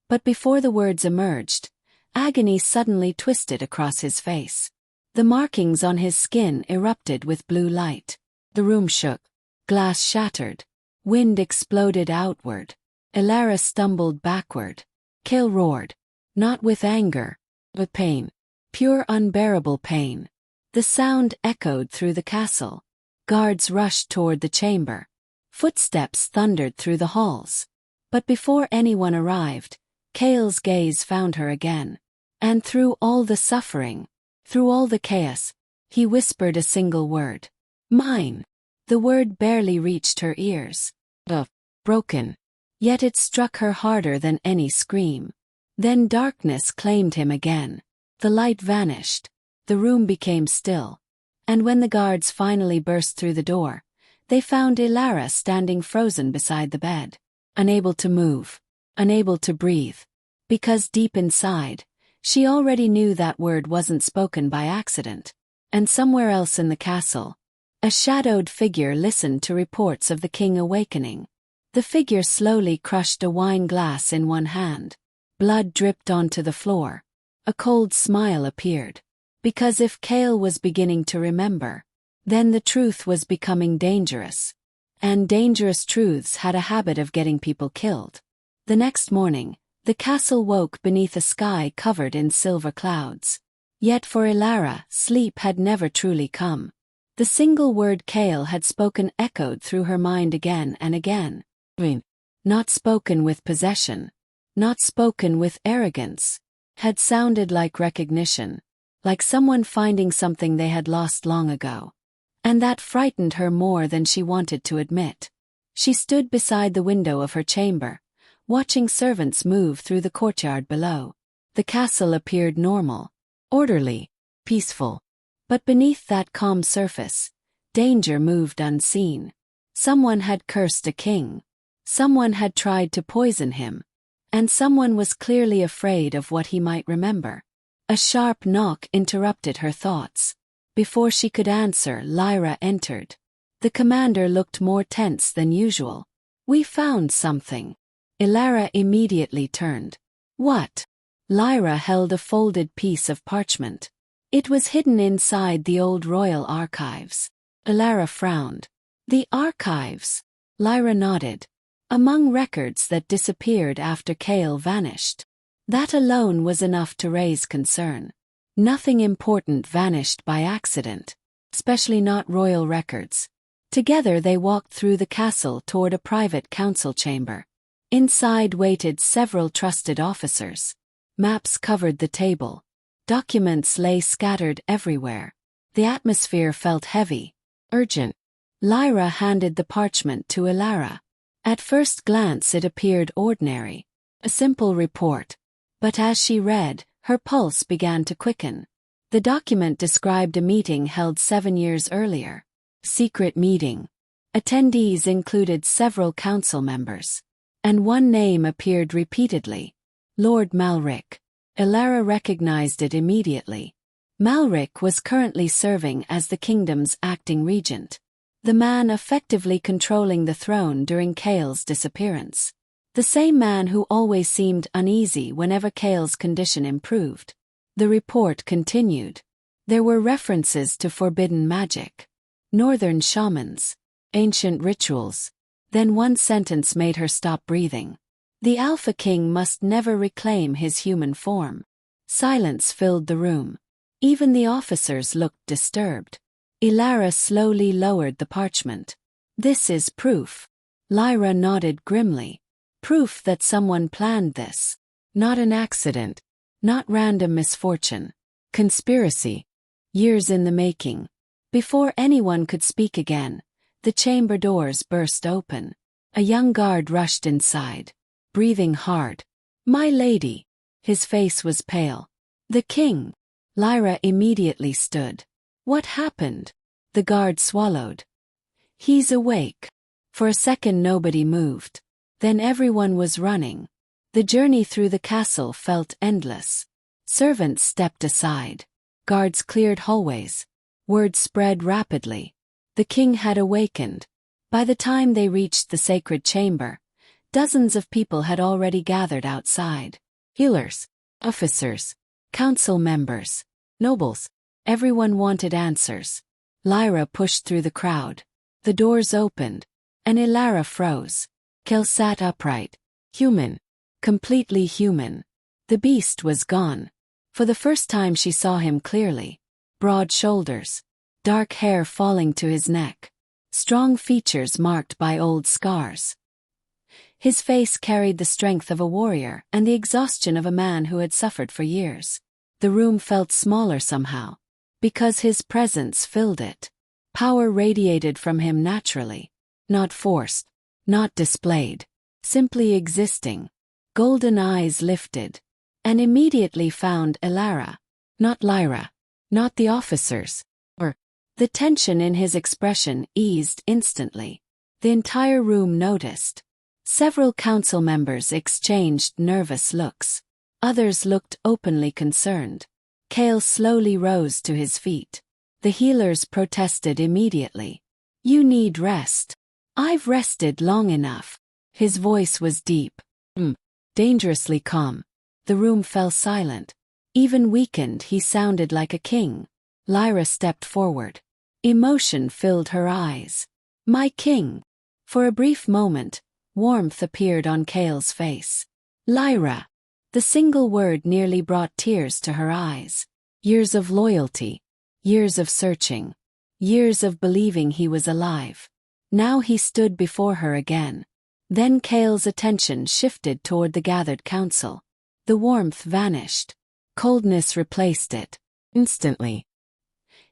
But before the words emerged, agony suddenly twisted across his face. The markings on his skin erupted with blue light. The room shook. Glass shattered. Wind exploded outward. Elara stumbled backward. Kael roared. Not with anger, but pain. Pure unbearable pain. The sound echoed through the castle. Guards rushed toward the chamber. Footsteps thundered through the halls. But before anyone arrived, Kael's gaze found her again. And through all the suffering, through all the chaos, he whispered a single word. Mine. The word barely reached her ears. Broken. Yet it struck her harder than any scream. Then darkness claimed him again. The light vanished. The room became still. And when the guards finally burst through the door, they found Elara standing frozen beside the bed. Unable to move. unable to breathe. Because deep inside, she already knew that word wasn't spoken by accident. And somewhere else in the castle, a shadowed figure listened to reports of the king awakening. The figure slowly crushed a wine glass in one hand. Blood dripped onto the floor. A cold smile appeared. Because if Kael was beginning to remember, then the truth was becoming dangerous. And dangerous truths had a habit of getting people killed. The next morning, the castle woke beneath a sky covered in silver clouds. Yet for Elara, sleep had never truly come. The single word Kael had spoken echoed through her mind again and again. Not spoken with possession, not spoken with arrogance, had sounded like recognition, like someone finding something they had lost long ago. And that frightened her more than she wanted to admit. She stood beside the window of her chamber, watching servants move through the courtyard below. The castle appeared normal, orderly, peaceful. But beneath that calm surface, danger moved unseen. Someone had cursed a king. Someone had tried to poison him. And someone was clearly afraid of what he might remember. A sharp knock interrupted her thoughts. Before she could answer, Lyra entered. The commander looked more tense than usual. "We found something." Elara immediately turned. "What?" Lyra held a folded piece of parchment. It was hidden inside the old royal archives. Elara frowned. "The archives?" Lyra nodded. "Among records that disappeared after Kael vanished." That alone was enough to raise concern. Nothing important vanished by accident, especially not royal records. Together they walked through the castle toward a private council chamber. Inside waited several trusted officers. Maps covered the table. Documents lay scattered everywhere. The atmosphere felt heavy, urgent. Lyra handed the parchment to Elara. At first glance it appeared ordinary, a simple report. But as she read, her pulse began to quicken. The document described a meeting held 7 years earlier. Secret meeting. Attendees included several council members. And one name appeared repeatedly. Lord Malric. Elara recognized it immediately. Malric was currently serving as the kingdom's acting regent. The man effectively controlling the throne during Kael's disappearance. The same man who always seemed uneasy whenever Kael's condition improved. The report continued. There were references to forbidden magic, northern shamans, ancient rituals. Then one sentence made her stop breathing. The Alpha King must never reclaim his human form. Silence filled the room. Even the officers looked disturbed. Elara slowly lowered the parchment. "This is proof." Lyra nodded grimly. "Proof that someone planned this. Not an accident. Not random misfortune. Conspiracy. Years in the making." Before anyone could speak again, the chamber doors burst open. A young guard rushed inside, breathing hard. "My lady." His face was pale. "The king." Lyra immediately stood. "What happened?" The guard swallowed. "He's awake." For a second nobody moved. Then everyone was running. The journey through the castle felt endless. Servants stepped aside. Guards cleared hallways. Word spread rapidly. The king had awakened. By the time they reached the sacred chamber, dozens of people had already gathered outside. Healers, officers, council members, nobles. Everyone wanted answers. Lyra pushed through the crowd. The doors opened, and Elara froze. Kael sat upright. Human. Completely human. The beast was gone. For the first time she saw him clearly. Broad shoulders. Dark hair falling to his neck. Strong features marked by old scars. His face carried the strength of a warrior and the exhaustion of a man who had suffered for years. The room felt smaller somehow, because his presence filled it. Power radiated from him naturally. Not forced. Not displayed. Simply existing. Golden eyes lifted. And immediately found Elara. Not Lyra. Not the officers. The tension in his expression eased instantly. The entire room noticed. Several council members exchanged nervous looks. Others looked openly concerned. Kael slowly rose to his feet. The healers protested immediately. "You need rest." "I've rested long enough." His voice was deep, dangerously calm. The room fell silent. Even weakened, he sounded like a king. Lyra stepped forward. Emotion filled her eyes. "My king." For a brief moment, warmth appeared on Kael's face. "Lyra." The single word nearly brought tears to her eyes. Years of loyalty. Years of searching. Years of believing he was alive. Now he stood before her again. Then Kael's attention shifted toward the gathered council. The warmth vanished. Coldness replaced it. Instantly.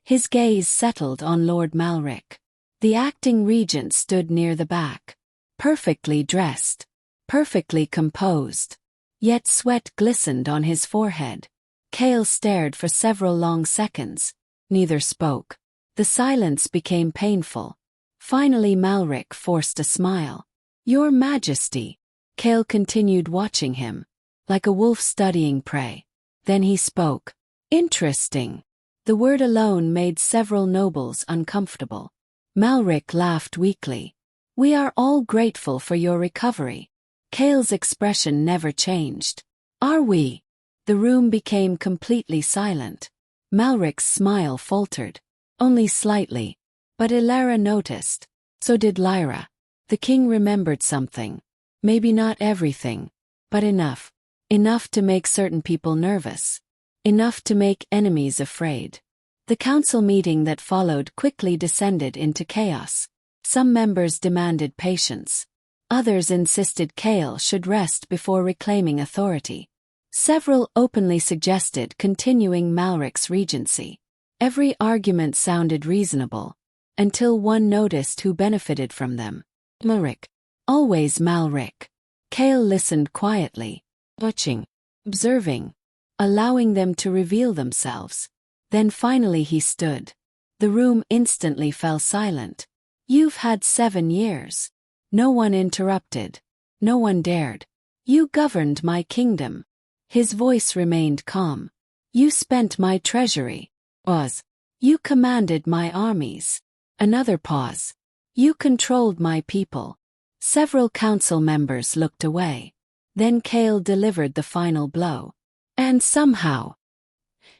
His gaze settled on Lord Malric. The acting regent stood near the back. Perfectly dressed. Perfectly composed. Yet sweat glistened on his forehead. Kael stared for several long seconds. Neither spoke. The silence became painful. Finally Malric forced a smile. "Your Majesty." Kael continued watching him, like a wolf studying prey. Then he spoke. "Interesting." The word alone made several nobles uncomfortable. Malric laughed weakly. "We are all grateful for your recovery." Kael's expression never changed. "Are we?" The room became completely silent. Malric's smile faltered. Only slightly. But Elara noticed. So did Lyra. The king remembered something. Maybe not everything, but enough. Enough to make certain people nervous. Enough to make enemies afraid. The council meeting that followed quickly descended into chaos. Some members demanded patience. Others insisted Kael should rest before reclaiming authority. Several openly suggested continuing Malric's regency. Every argument sounded reasonable, until one noticed who benefited from them. Malric. Always Malric. Kael listened quietly, watching, observing, allowing them to reveal themselves. Then finally he stood. The room instantly fell silent. "You've had 7 years." No one interrupted. No one dared. "You governed my kingdom." His voice remained calm. "You spent my treasury." Pause. "You commanded my armies." Another pause. "You controlled my people." Several council members looked away. Then Kael delivered the final blow. And somehow,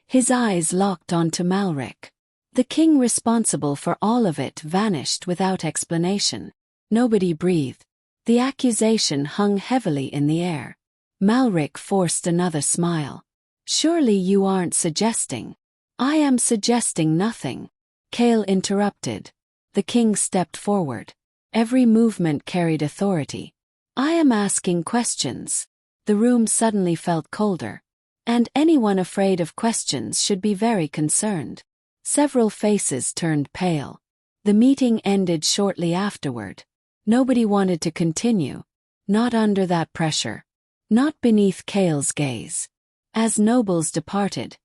his eyes locked onto Malric. The king responsible for all of it vanished without explanation. Nobody breathed. The accusation hung heavily in the air. Malric forced another smile. "Surely you aren't suggesting." "I am suggesting nothing." Kael interrupted. The king stepped forward. Every movement carried authority. "I am asking questions." The room suddenly felt colder. And anyone afraid of questions should be very concerned. Several faces turned pale. The meeting ended shortly afterward. Nobody wanted to continue. Not under that pressure. Not beneath Kael's gaze. As nobles departed,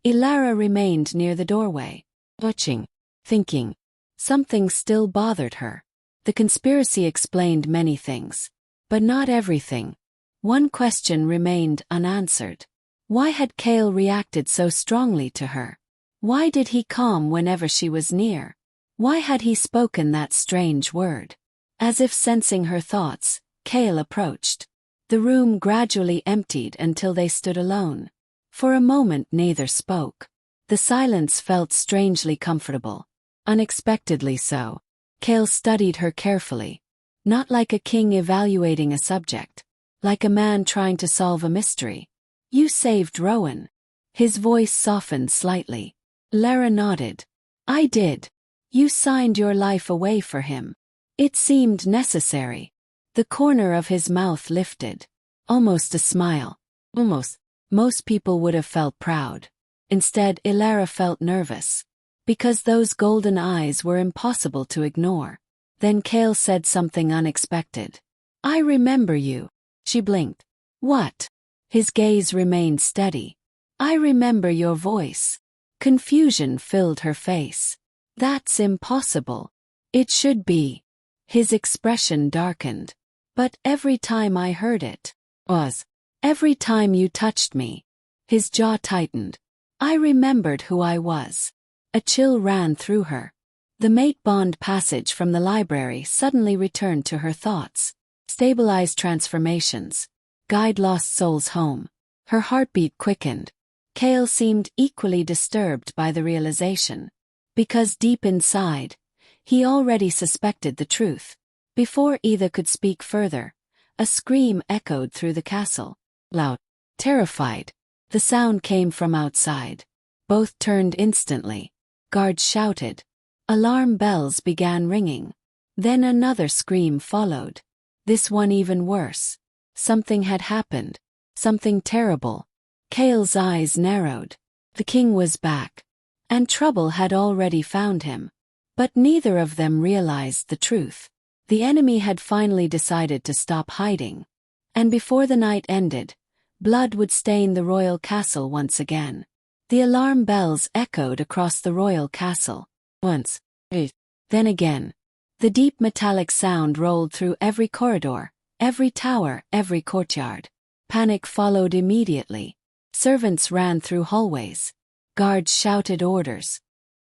Elara remained near the doorway, watching, thinking. Something still bothered her. The conspiracy explained many things, but not everything. One question remained unanswered. Why had Kael reacted so strongly to her? Why did he calm whenever she was near? Why had he spoken that strange word? As if sensing her thoughts, Kael approached. The room gradually emptied until they stood alone. For a moment neither spoke. The silence felt strangely comfortable. Unexpectedly so. Kael studied her carefully. Not like a king evaluating a subject. Like a man trying to solve a mystery. "You saved Rowan." His voice softened slightly. Elara nodded. "I did. You signed your life away for him. It seemed necessary." The corner of his mouth lifted. Almost a smile. Almost. Most people would have felt proud. Instead, Elara felt nervous. Because those golden eyes were impossible to ignore. Then Kael said something unexpected. "I remember you." She blinked. "What?" His gaze remained steady. "I remember your voice." Confusion filled her face. "That's impossible." "It should be." His expression darkened. But every time I heard it was every time you touched me. His jaw tightened. I remembered who I was. A chill ran through her. The mate bond passage from the library suddenly returned to her thoughts. Stabilize transformations. Guide lost souls home. Her heartbeat quickened. Kael seemed equally disturbed by the realization. Because deep inside, he already suspected the truth. Before either could speak further, a scream echoed through the castle. Loud. Terrified. The sound came from outside. Both turned instantly. Guards shouted. Alarm bells began ringing. Then another scream followed. This one even worse. Something had happened. Something terrible. Kael's eyes narrowed. The king was back. And trouble had already found him. But neither of them realized the truth. The enemy had finally decided to stop hiding. And before the night ended, blood would stain the royal castle once again. The alarm bells echoed across the royal castle. Once. Then again. The deep metallic sound rolled through every corridor, every tower, every courtyard. Panic followed immediately. Servants ran through hallways. Guards shouted orders.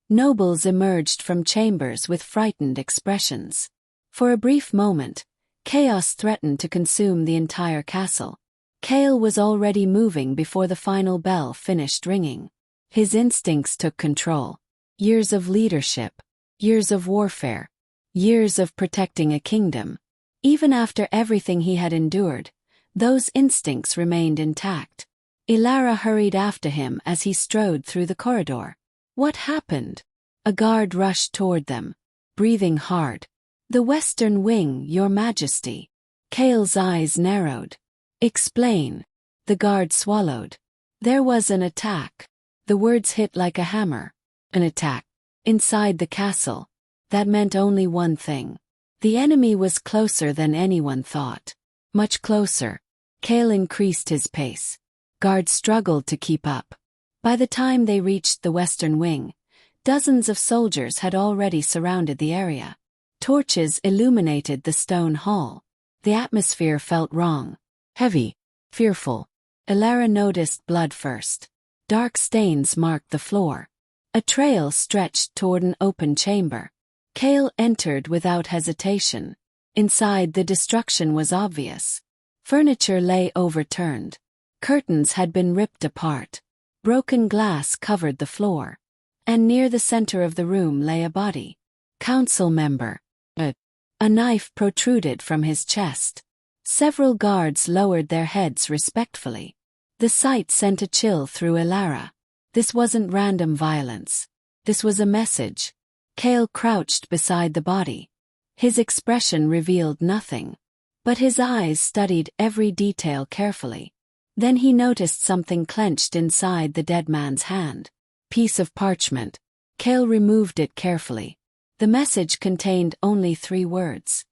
Nobles emerged from chambers with frightened expressions. For a brief moment, chaos threatened to consume the entire castle. Kael was already moving before the final bell finished ringing. His instincts took control. Years of leadership. Years of warfare. Years of protecting a kingdom. Even after everything he had endured, those instincts remained intact. Elara hurried after him as he strode through the corridor. What happened? A guard rushed toward them, breathing hard. The Western Wing, Your Majesty. Kael's eyes narrowed. Explain. The guard swallowed. There was an attack. The words hit like a hammer. An attack. Inside the castle. That meant only one thing. The enemy was closer than anyone thought. Much closer. Kael increased his pace. Guards struggled to keep up. By the time they reached the Western Wing, dozens of soldiers had already surrounded the area. Torches illuminated the stone hall. The atmosphere felt wrong. Heavy. Fearful. Elara noticed blood first. Dark stains marked the floor. A trail stretched toward an open chamber. Kael entered without hesitation. Inside, the destruction was obvious. Furniture lay overturned. Curtains had been ripped apart. Broken glass covered the floor. And near the center of the room lay a body. Council member. A knife protruded from his chest. Several guards lowered their heads respectfully. The sight sent a chill through Elara. This wasn't random violence. This was a message. Kael crouched beside the body. His expression revealed nothing. But his eyes studied every detail carefully. Then he noticed something clenched inside the dead man's hand. Piece of parchment. Kael removed it carefully. The message contained only 3 words.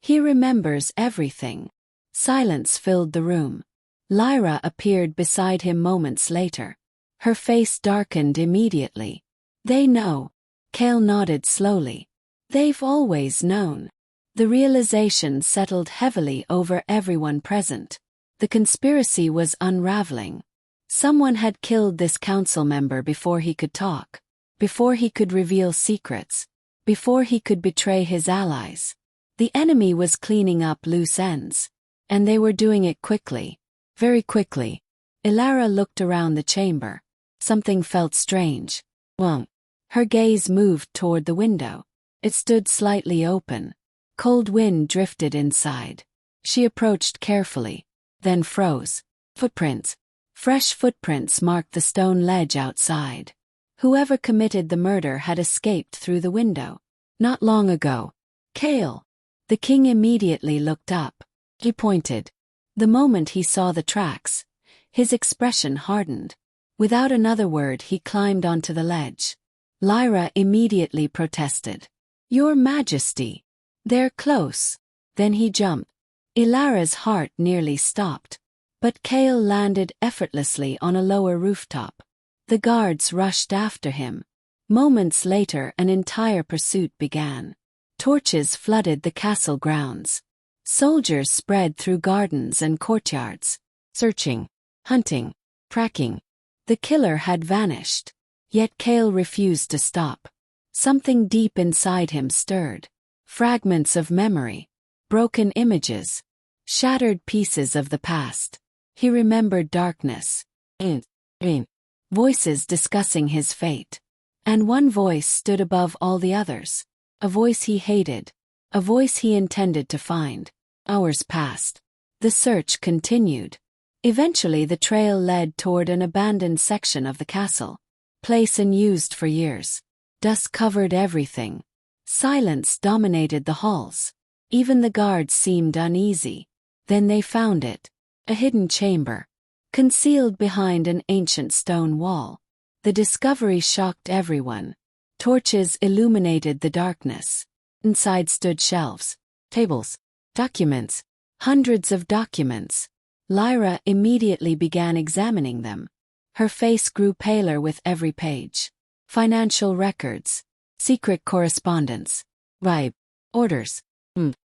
He remembers everything. Silence filled the room. Lyra appeared beside him moments later. Her face darkened immediately. They know. Kael nodded slowly. They've always known. The realization settled heavily over everyone present. The conspiracy was unraveling. Someone had killed this council member before he could talk. Before he could reveal secrets. Before he could betray his allies. The enemy was cleaning up loose ends. And they were doing it quickly. Very quickly. Elara looked around the chamber. Something felt strange. Her gaze moved toward the window. It stood slightly open. Cold wind drifted inside. She approached carefully. Then froze. Footprints. Fresh footprints marked the stone ledge outside. Whoever committed the murder had escaped through the window. Not long ago. Kael. The king immediately looked up. He pointed. The moment he saw the tracks, his expression hardened. Without another word, he climbed onto the ledge. Lyra immediately protested. Your Majesty. They're close. Then he jumped. Elara's heart nearly stopped. But Kael landed effortlessly on a lower rooftop. The guards rushed after him. Moments later, an entire pursuit began. Torches flooded the castle grounds. Soldiers spread through gardens and courtyards, searching, hunting, tracking. The killer had vanished. Yet Kael refused to stop. Something deep inside him stirred. Fragments of memory, broken images, shattered pieces of the past. He remembered darkness, voices discussing his fate. And one voice stood above all the others. A voice he hated. A voice he intended to find. Hours passed. The search continued. Eventually the trail led toward an abandoned section of the castle. Place unused for years. Dust covered everything. Silence dominated the halls. Even the guards seemed uneasy. Then they found it. A hidden chamber. Concealed behind an ancient stone wall. The discovery shocked everyone. Torches illuminated the darkness. Inside stood shelves, tables, documents, hundreds of documents. Lyra immediately began examining them. Her face grew paler with every page. Financial records, secret correspondence, bribe, orders.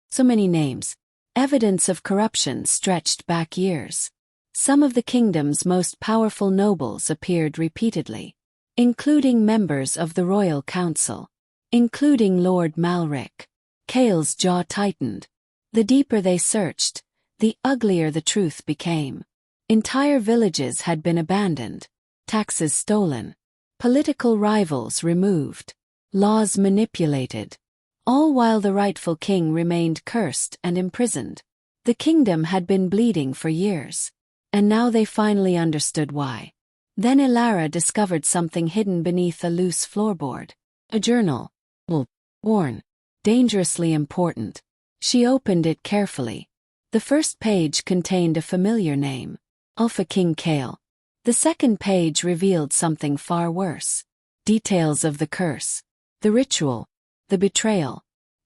So many names. Evidence of corruption stretched back years. Some of the kingdom's most powerful nobles appeared repeatedly, including members of the royal council, including Lord Malric. Kael's jaw tightened. The deeper they searched, the uglier the truth became. Entire villages had been abandoned, taxes stolen, political rivals removed, laws manipulated, all while the rightful king remained cursed and imprisoned. The kingdom had been bleeding for years, and now they finally understood why. Then Elara discovered something hidden beneath a loose floorboard. A journal. Worn. Dangerously important. She opened it carefully. The first page contained a familiar name. Alpha King Kael. The second page revealed something far worse. Details of the curse, the ritual, the betrayal,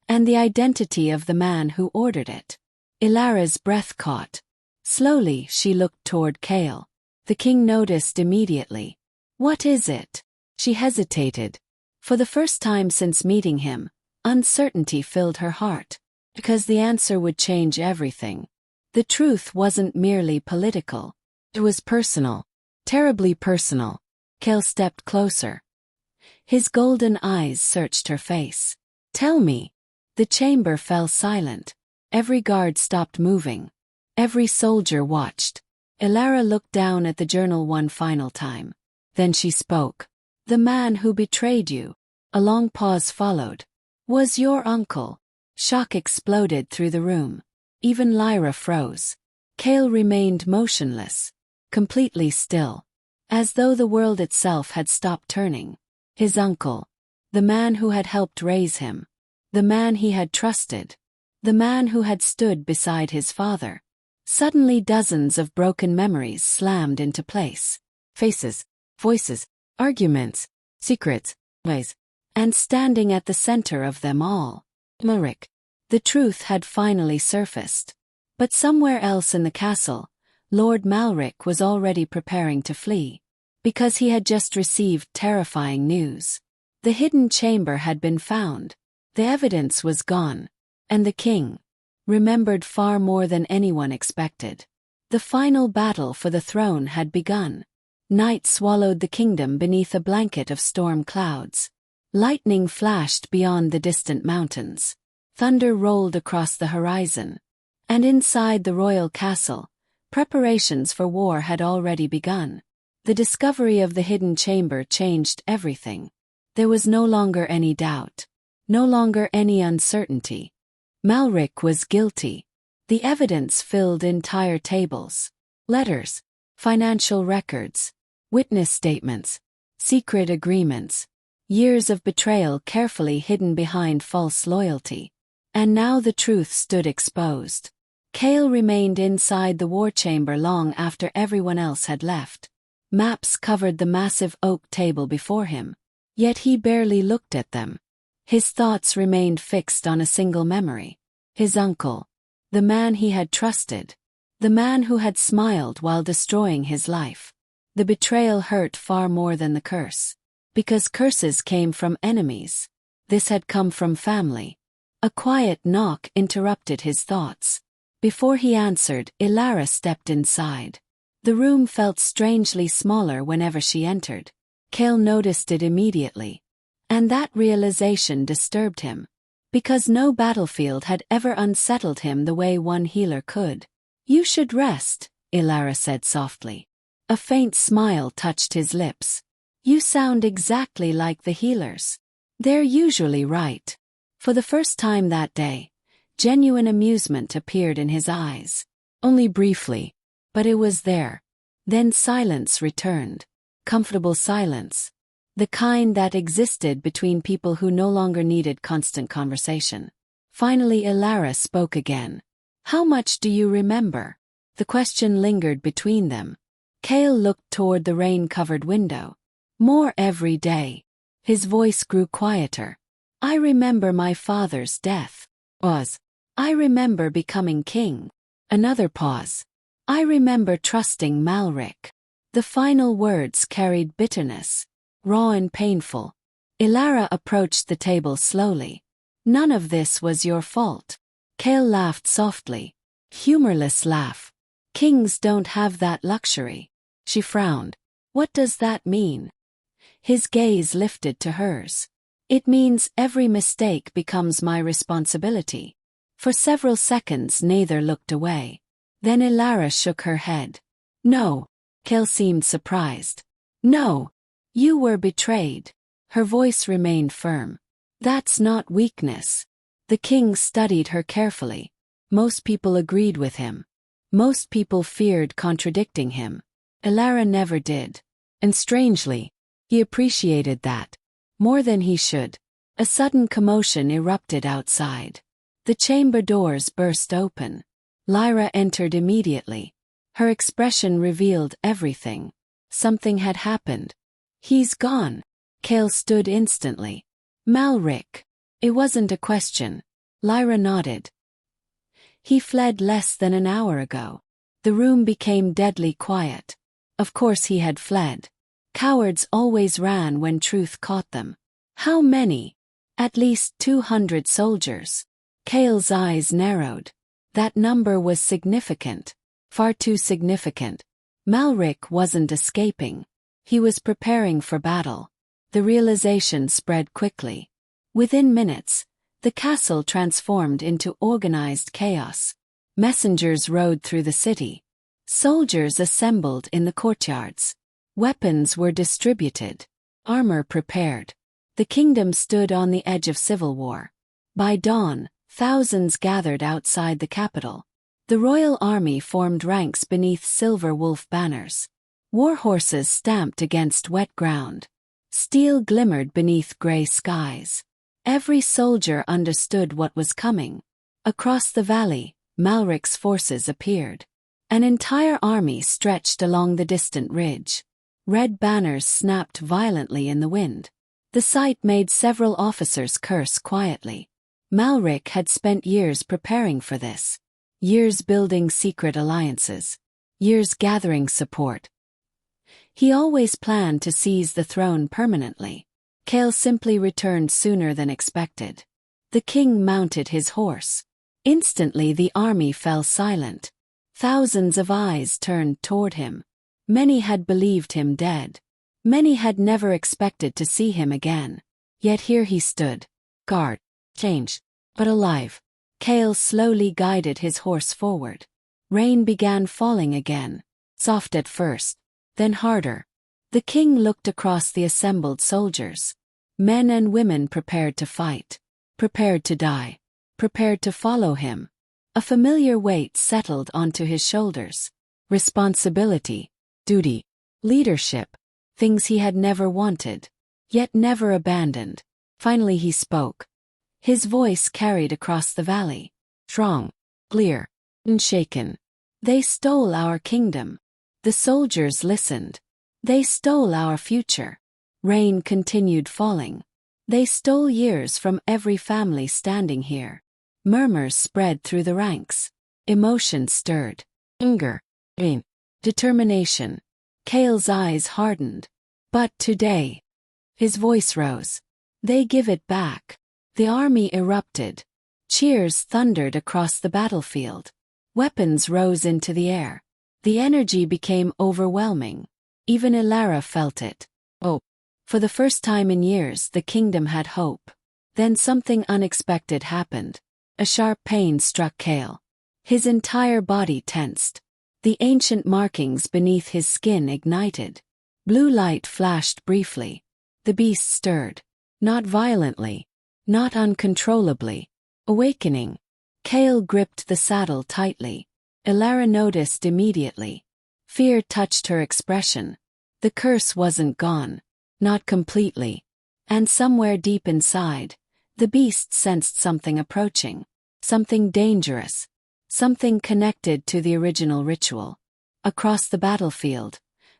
and the identity of the man who ordered it. Elara's breath caught. Slowly she looked toward Kael. The king noticed immediately. What is it? She hesitated. For the first time since meeting him, uncertainty filled her heart. Because the answer would change everything. The truth wasn't merely political. It was personal. Terribly personal. Kael stepped closer. His golden eyes searched her face. Tell me. The chamber fell silent. Every guard stopped moving. Every soldier watched. Elara looked down at the journal one final time. Then she spoke. The man who betrayed you. A long pause followed. Was your uncle. Shock exploded through the room. Even Lyra froze. Kael remained motionless. Completely still. As though the world itself had stopped turning. His uncle. The man who had helped raise him. The man he had trusted. The man who had stood beside his father. Suddenly dozens of broken memories slammed into place. Faces, voices, arguments, secrets, ways. And standing at the center of them all. Malric. The truth had finally surfaced. But somewhere else in the castle, Lord Malric was already preparing to flee. Because he had just received terrifying news. The hidden chamber had been found. The evidence was gone. And the king remembered far more than anyone expected. The final battle for the throne had begun. Night swallowed the kingdom beneath a blanket of storm clouds. Lightning flashed beyond the distant mountains. Thunder rolled across the horizon. And inside the royal castle, preparations for war had already begun. The discovery of the hidden chamber changed everything. There was no longer any doubt. No longer any uncertainty. Malric was guilty. The evidence filled entire tables. Letters, financial records, witness statements, secret agreements. Years of betrayal carefully hidden behind false loyalty. And now the truth stood exposed. Kael remained inside the war chamber long after everyone else had left. Maps covered the massive oak table before him. Yet he barely looked at them. His thoughts remained fixed on a single memory. His uncle. The man he had trusted. The man who had smiled while destroying his life. The betrayal hurt far more than the curse. Because curses came from enemies. This had come from family. A quiet knock interrupted his thoughts. Before he answered, Elara stepped inside. The room felt strangely smaller whenever she entered. Kael noticed it immediately. And that realization disturbed him. Because no battlefield had ever unsettled him the way one healer could. "You should rest," Elara said softly. A faint smile touched his lips. "You sound exactly like the healers. They're usually right." For the first time that day, genuine amusement appeared in his eyes. Only briefly, but it was there. Then silence returned. Comfortable silence. The kind that existed between people who no longer needed constant conversation. Finally Elara spoke again. "How much do you remember?" The question lingered between them. Kael looked toward the rain-covered window. "More every day." His voice grew quieter. "I remember my father's death. I remember becoming king." Another pause. "I remember trusting Malric." The final words carried bitterness. Raw and painful. Elara approached the table slowly. "None of this was your fault." Kael laughed softly. Humorless laugh. "Kings don't have that luxury." She frowned. "What does that mean?" His gaze lifted to hers. "It means every mistake becomes my responsibility." For several seconds neither looked away. Then Elara shook her head. "No." Kael seemed surprised. "No. You were betrayed." Her voice remained firm. "That's not weakness." The king studied her carefully. Most people agreed with him. Most people feared contradicting him. Elara never did. And strangely, he appreciated that. More than he should. A sudden commotion erupted outside. The chamber doors burst open. Lyra entered immediately. Her expression revealed everything. Something had happened. "He's gone." Kael stood instantly. "Malric." It wasn't a question. Lyra nodded. "He fled less than an hour ago." The room became deadly quiet. Of course he had fled. Cowards always ran when truth caught them. "How many?" "At least 200 soldiers." Kael's eyes narrowed. That number was significant. Far too significant. Malric wasn't escaping. He was preparing for battle. The realization spread quickly. Within minutes, the castle transformed into organized chaos. Messengers rode through the city. Soldiers assembled in the courtyards. Weapons were distributed. Armor prepared. The kingdom stood on the edge of civil war. By dawn, thousands gathered outside the capital. The royal army formed ranks beneath silver wolf banners. War horses stamped against wet ground. Steel glimmered beneath gray skies. Every soldier understood what was coming. Across the valley, Malric's forces appeared. An entire army stretched along the distant ridge. Red banners snapped violently in the wind. The sight made several officers curse quietly. Malric had spent years preparing for this. Years building secret alliances. Years gathering support. He always planned to seize the throne permanently. Kael simply returned sooner than expected. The king mounted his horse. Instantly the army fell silent. Thousands of eyes turned toward him. Many had believed him dead. Many had never expected to see him again. Yet here he stood. Guard. Changed. But alive. Kael slowly guided his horse forward. Rain began falling again. Soft at first. Then harder. The king looked across the assembled soldiers. Men and women prepared to fight. Prepared to die. Prepared to follow him. A familiar weight settled onto his shoulders. Responsibility. Duty. Leadership. Things he had never wanted. Yet never abandoned. Finally he spoke. His voice carried across the valley. Strong. Clear. Unshaken. "They stole our kingdom." The soldiers listened. "They stole our future." Rain continued falling. "They stole years from every family standing here." Murmurs spread through the ranks. Emotion stirred. Anger. Pain. Determination. Kael's eyes hardened. "But today." His voice rose. "They give it back." The army erupted. Cheers thundered across the battlefield. Weapons rose into the air. The energy became overwhelming. Even Elara felt it. Oh. For the first time in years, the kingdom had hope. Then something unexpected happened. A sharp pain struck Kael. His entire body tensed. The ancient markings beneath his skin ignited. Blue light flashed briefly. The beast stirred. Not violently. Not uncontrollably. Awakening. Kael gripped the saddle tightly. Elara noticed immediately. Fear touched her expression. The curse wasn't gone. Not completely. And somewhere deep inside, the beast sensed something approaching. Something dangerous. Something connected to the original ritual. Across the battlefield,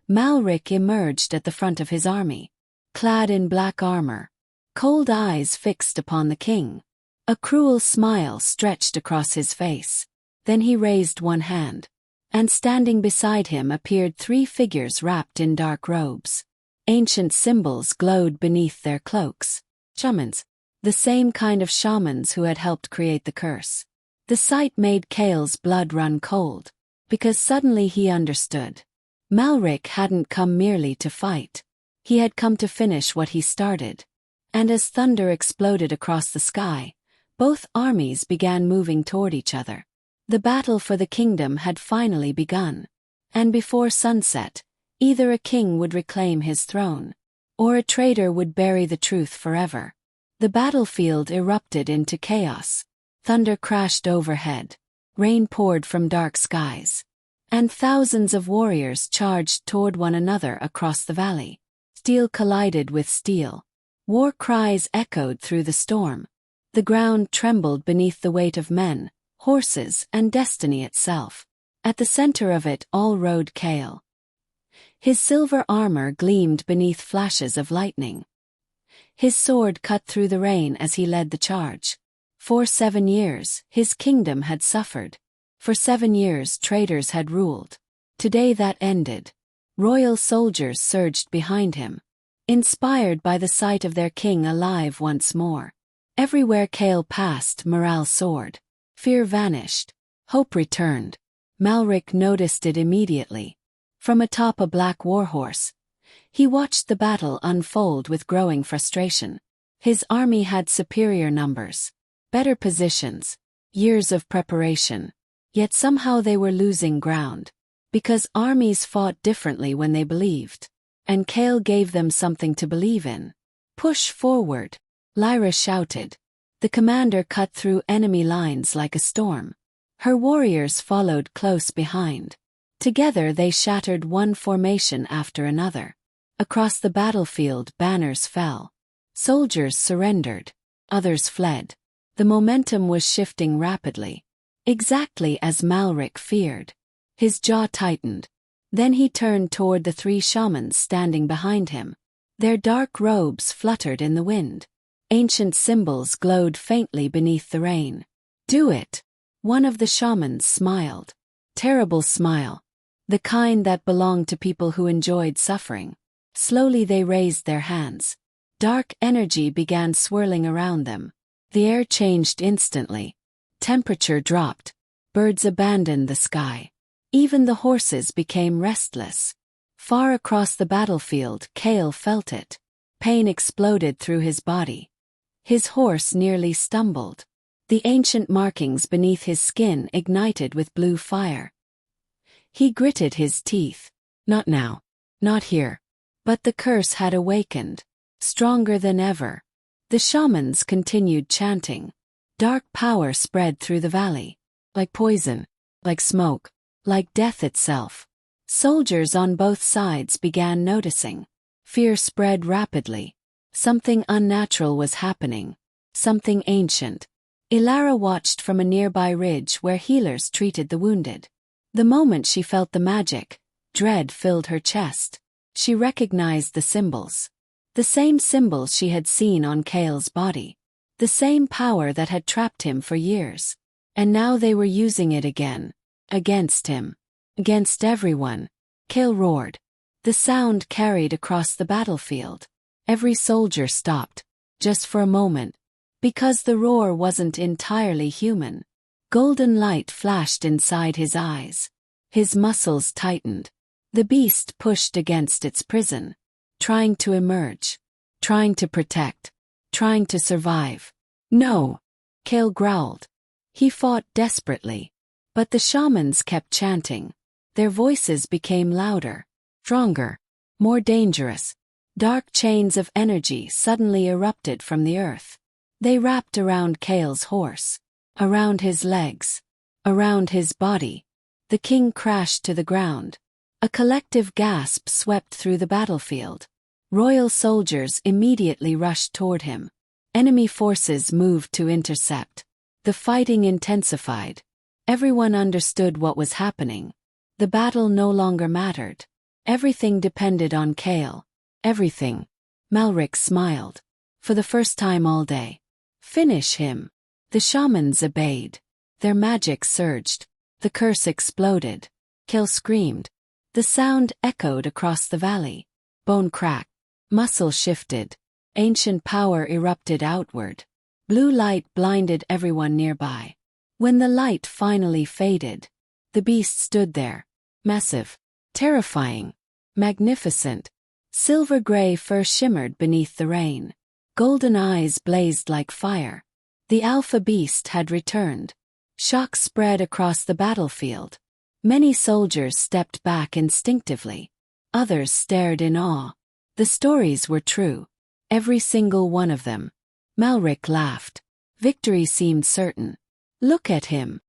Malric emerged at the front of his army. Clad in black armor. Cold eyes fixed upon the king. A cruel smile stretched across his face. Then he raised one hand. And standing beside him appeared 3 figures wrapped in dark robes. Ancient symbols glowed beneath their cloaks. Shamans. The same kind of shamans who had helped create the curse. The sight made Kael's blood run cold. Because suddenly he understood. Malric hadn't come merely to fight. He had come to finish what he started. And as thunder exploded across the sky, both armies began moving toward each other. The battle for the kingdom had finally begun. And before sunset, either a king would reclaim his throne, or a traitor would bury the truth forever. The battlefield erupted into chaos. Thunder crashed overhead. Rain poured from dark skies. And thousands of warriors charged toward one another across the valley. Steel collided with steel. War cries echoed through the storm. The ground trembled beneath the weight of men, horses, and destiny itself. At the center of it all rode Kael. His silver armor gleamed beneath flashes of lightning. His sword cut through the rain as he led the charge. For 7 years, his kingdom had suffered. For 7 years, traitors had ruled. Today that ended. Royal soldiers surged behind him, inspired by the sight of their king alive once more. Everywhere Kael passed, morale soared. Fear vanished. Hope returned. Malric noticed it immediately. From atop a black warhorse, he watched the battle unfold with growing frustration. His army had superior numbers, better positions, years of preparation. Yet somehow they were losing ground. Because armies fought differently when they believed. And Kael gave them something to believe in. Push forward, Lyra shouted. The commander cut through enemy lines like a storm. Her warriors followed close behind. Together they shattered one formation after another. Across the battlefield banners fell. Soldiers surrendered. Others fled. The momentum was shifting rapidly. Exactly as Malric feared. His jaw tightened. Then he turned toward the 3 shamans standing behind him. Their dark robes fluttered in the wind. Ancient symbols glowed faintly beneath the rain. "Do it." One of the shamans smiled. Terrible smile. The kind that belonged to people who enjoyed suffering. Slowly they raised their hands. Dark energy began swirling around them. The air changed instantly. Temperature dropped. Birds abandoned the sky. Even the horses became restless. Far across the battlefield, Kael felt it. Pain exploded through his body. His horse nearly stumbled. The ancient markings beneath his skin ignited with blue fire. He gritted his teeth. Not now. Not here. But the curse had awakened. Stronger than ever. The shamans continued chanting. Dark power spread through the valley. Like poison. Like smoke. Like death itself. Soldiers on both sides began noticing. Fear spread rapidly. Something unnatural was happening. Something ancient. Elara watched from a nearby ridge where healers treated the wounded. The moment she felt the magic, dread filled her chest. She recognized the symbols. The same symbols she had seen on Kael's body. The same power that had trapped him for years. And now they were using it again. Against him. Against everyone. Kael roared. The sound carried across the battlefield. Every soldier stopped. Just for a moment. Because the roar wasn't entirely human. Golden light flashed inside his eyes. His muscles tightened. The beast pushed against its prison, trying to emerge, trying to protect, trying to survive. No, Kael growled. He fought desperately. But the shamans kept chanting. Their voices became louder, stronger, more dangerous. Dark chains of energy suddenly erupted from the earth. They wrapped around Kael's horse, around his legs, around his body. The king crashed to the ground. A collective gasp swept through the battlefield. Royal soldiers immediately rushed toward him. Enemy forces moved to intercept. The fighting intensified. Everyone understood what was happening. The battle no longer mattered. Everything depended on Kael. Everything. Malric smiled. For the first time all day. Finish him. The shamans obeyed. Their magic surged. The curse exploded. Kael screamed. The sound echoed across the valley. Bone cracked. Muscle shifted. Ancient power erupted outward. Blue light blinded everyone nearby. When the light finally faded, the beast stood there. Massive. Terrifying. Magnificent. Silver-gray fur shimmered beneath the rain. Golden eyes blazed like fire. The alpha beast had returned. Shock spread across the battlefield. Many soldiers stepped back instinctively. Others stared in awe. The stories were true. Every single one of them. Malric laughed. Victory seemed certain. Look at him.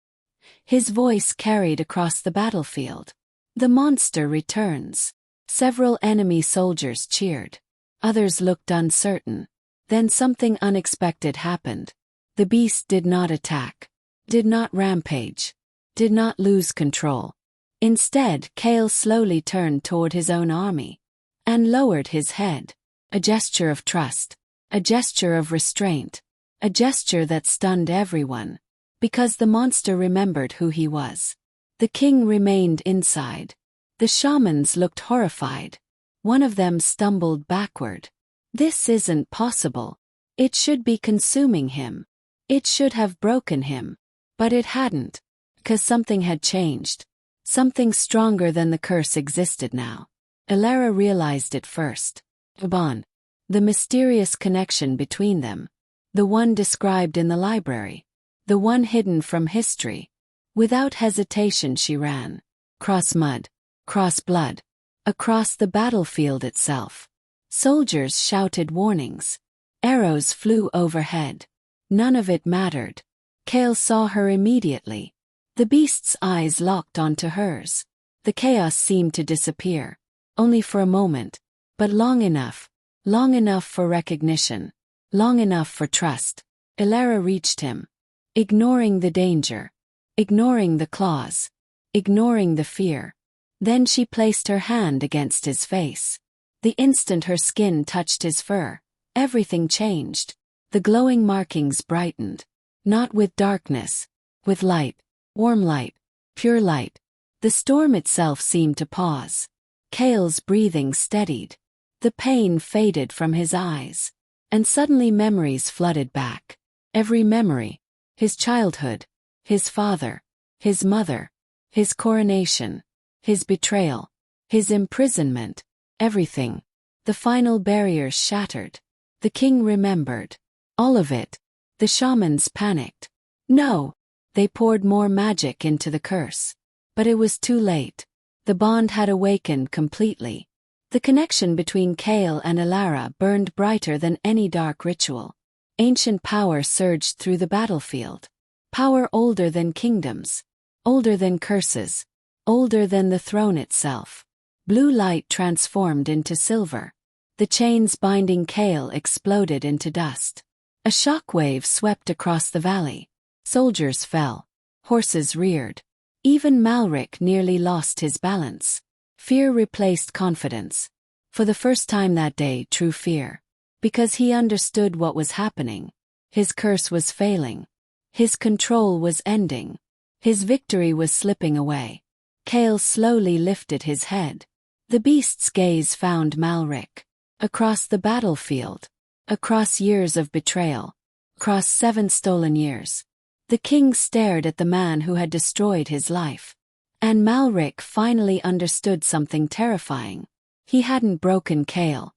His voice carried across the battlefield. The monster returns. Several enemy soldiers cheered. Others looked uncertain. Then something unexpected happened. The beast did not attack. Did not rampage. Did not lose control. Instead, Kael slowly turned toward his own army. And lowered his head. A gesture of trust. A gesture of restraint. A gesture that stunned everyone. Because the monster remembered who he was. The king remained inside. The shamans looked horrified. One of them stumbled backward. This isn't possible. It should be consuming him. It should have broken him. But it hadn't. 'Cause something had changed. Something stronger than the curse existed now. Elara realized it first. A bond. The mysterious connection between them. The one described in the library. The one hidden from history. Without hesitation she ran. Cross mud. Cross blood. Across the battlefield itself. Soldiers shouted warnings. Arrows flew overhead. None of it mattered. Kael saw her immediately. The beast's eyes locked onto hers. The chaos seemed to disappear. Only for a moment. But long enough. Long enough for recognition. Long enough for trust. Elara reached him. Ignoring the danger. Ignoring the claws. Ignoring the fear. Then she placed her hand against his face. The instant her skin touched his fur, everything changed. The glowing markings brightened. Not with darkness. With light. Warm light. Pure light. The storm itself seemed to pause. Kael's breathing steadied. The pain faded from his eyes. And suddenly memories flooded back. Every memory. His childhood. His father. His mother. His coronation. His betrayal. His imprisonment. Everything. The final barriers shattered. The king remembered. All of it. The shamans panicked. No! They poured more magic into the curse. But it was too late. The bond had awakened completely. The connection between Kael and Elara burned brighter than any dark ritual. Ancient power surged through the battlefield. Power older than kingdoms. Older than curses. Older than the throne itself. Blue light transformed into silver. The chains binding Kael exploded into dust. A shockwave swept across the valley. Soldiers fell. Horses reared. Even Malric nearly lost his balance. Fear replaced confidence. For the first time that day, true fear. Because he understood what was happening. His curse was failing. His control was ending. His victory was slipping away. Kael slowly lifted his head. The beast's gaze found Malric. Across the battlefield. Across years of betrayal. Cross 7 stolen years. The king stared at the man who had destroyed his life. And Malric finally understood something terrifying. He hadn't broken Kael.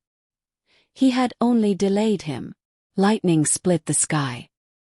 He had only delayed him. Lightning split the sky.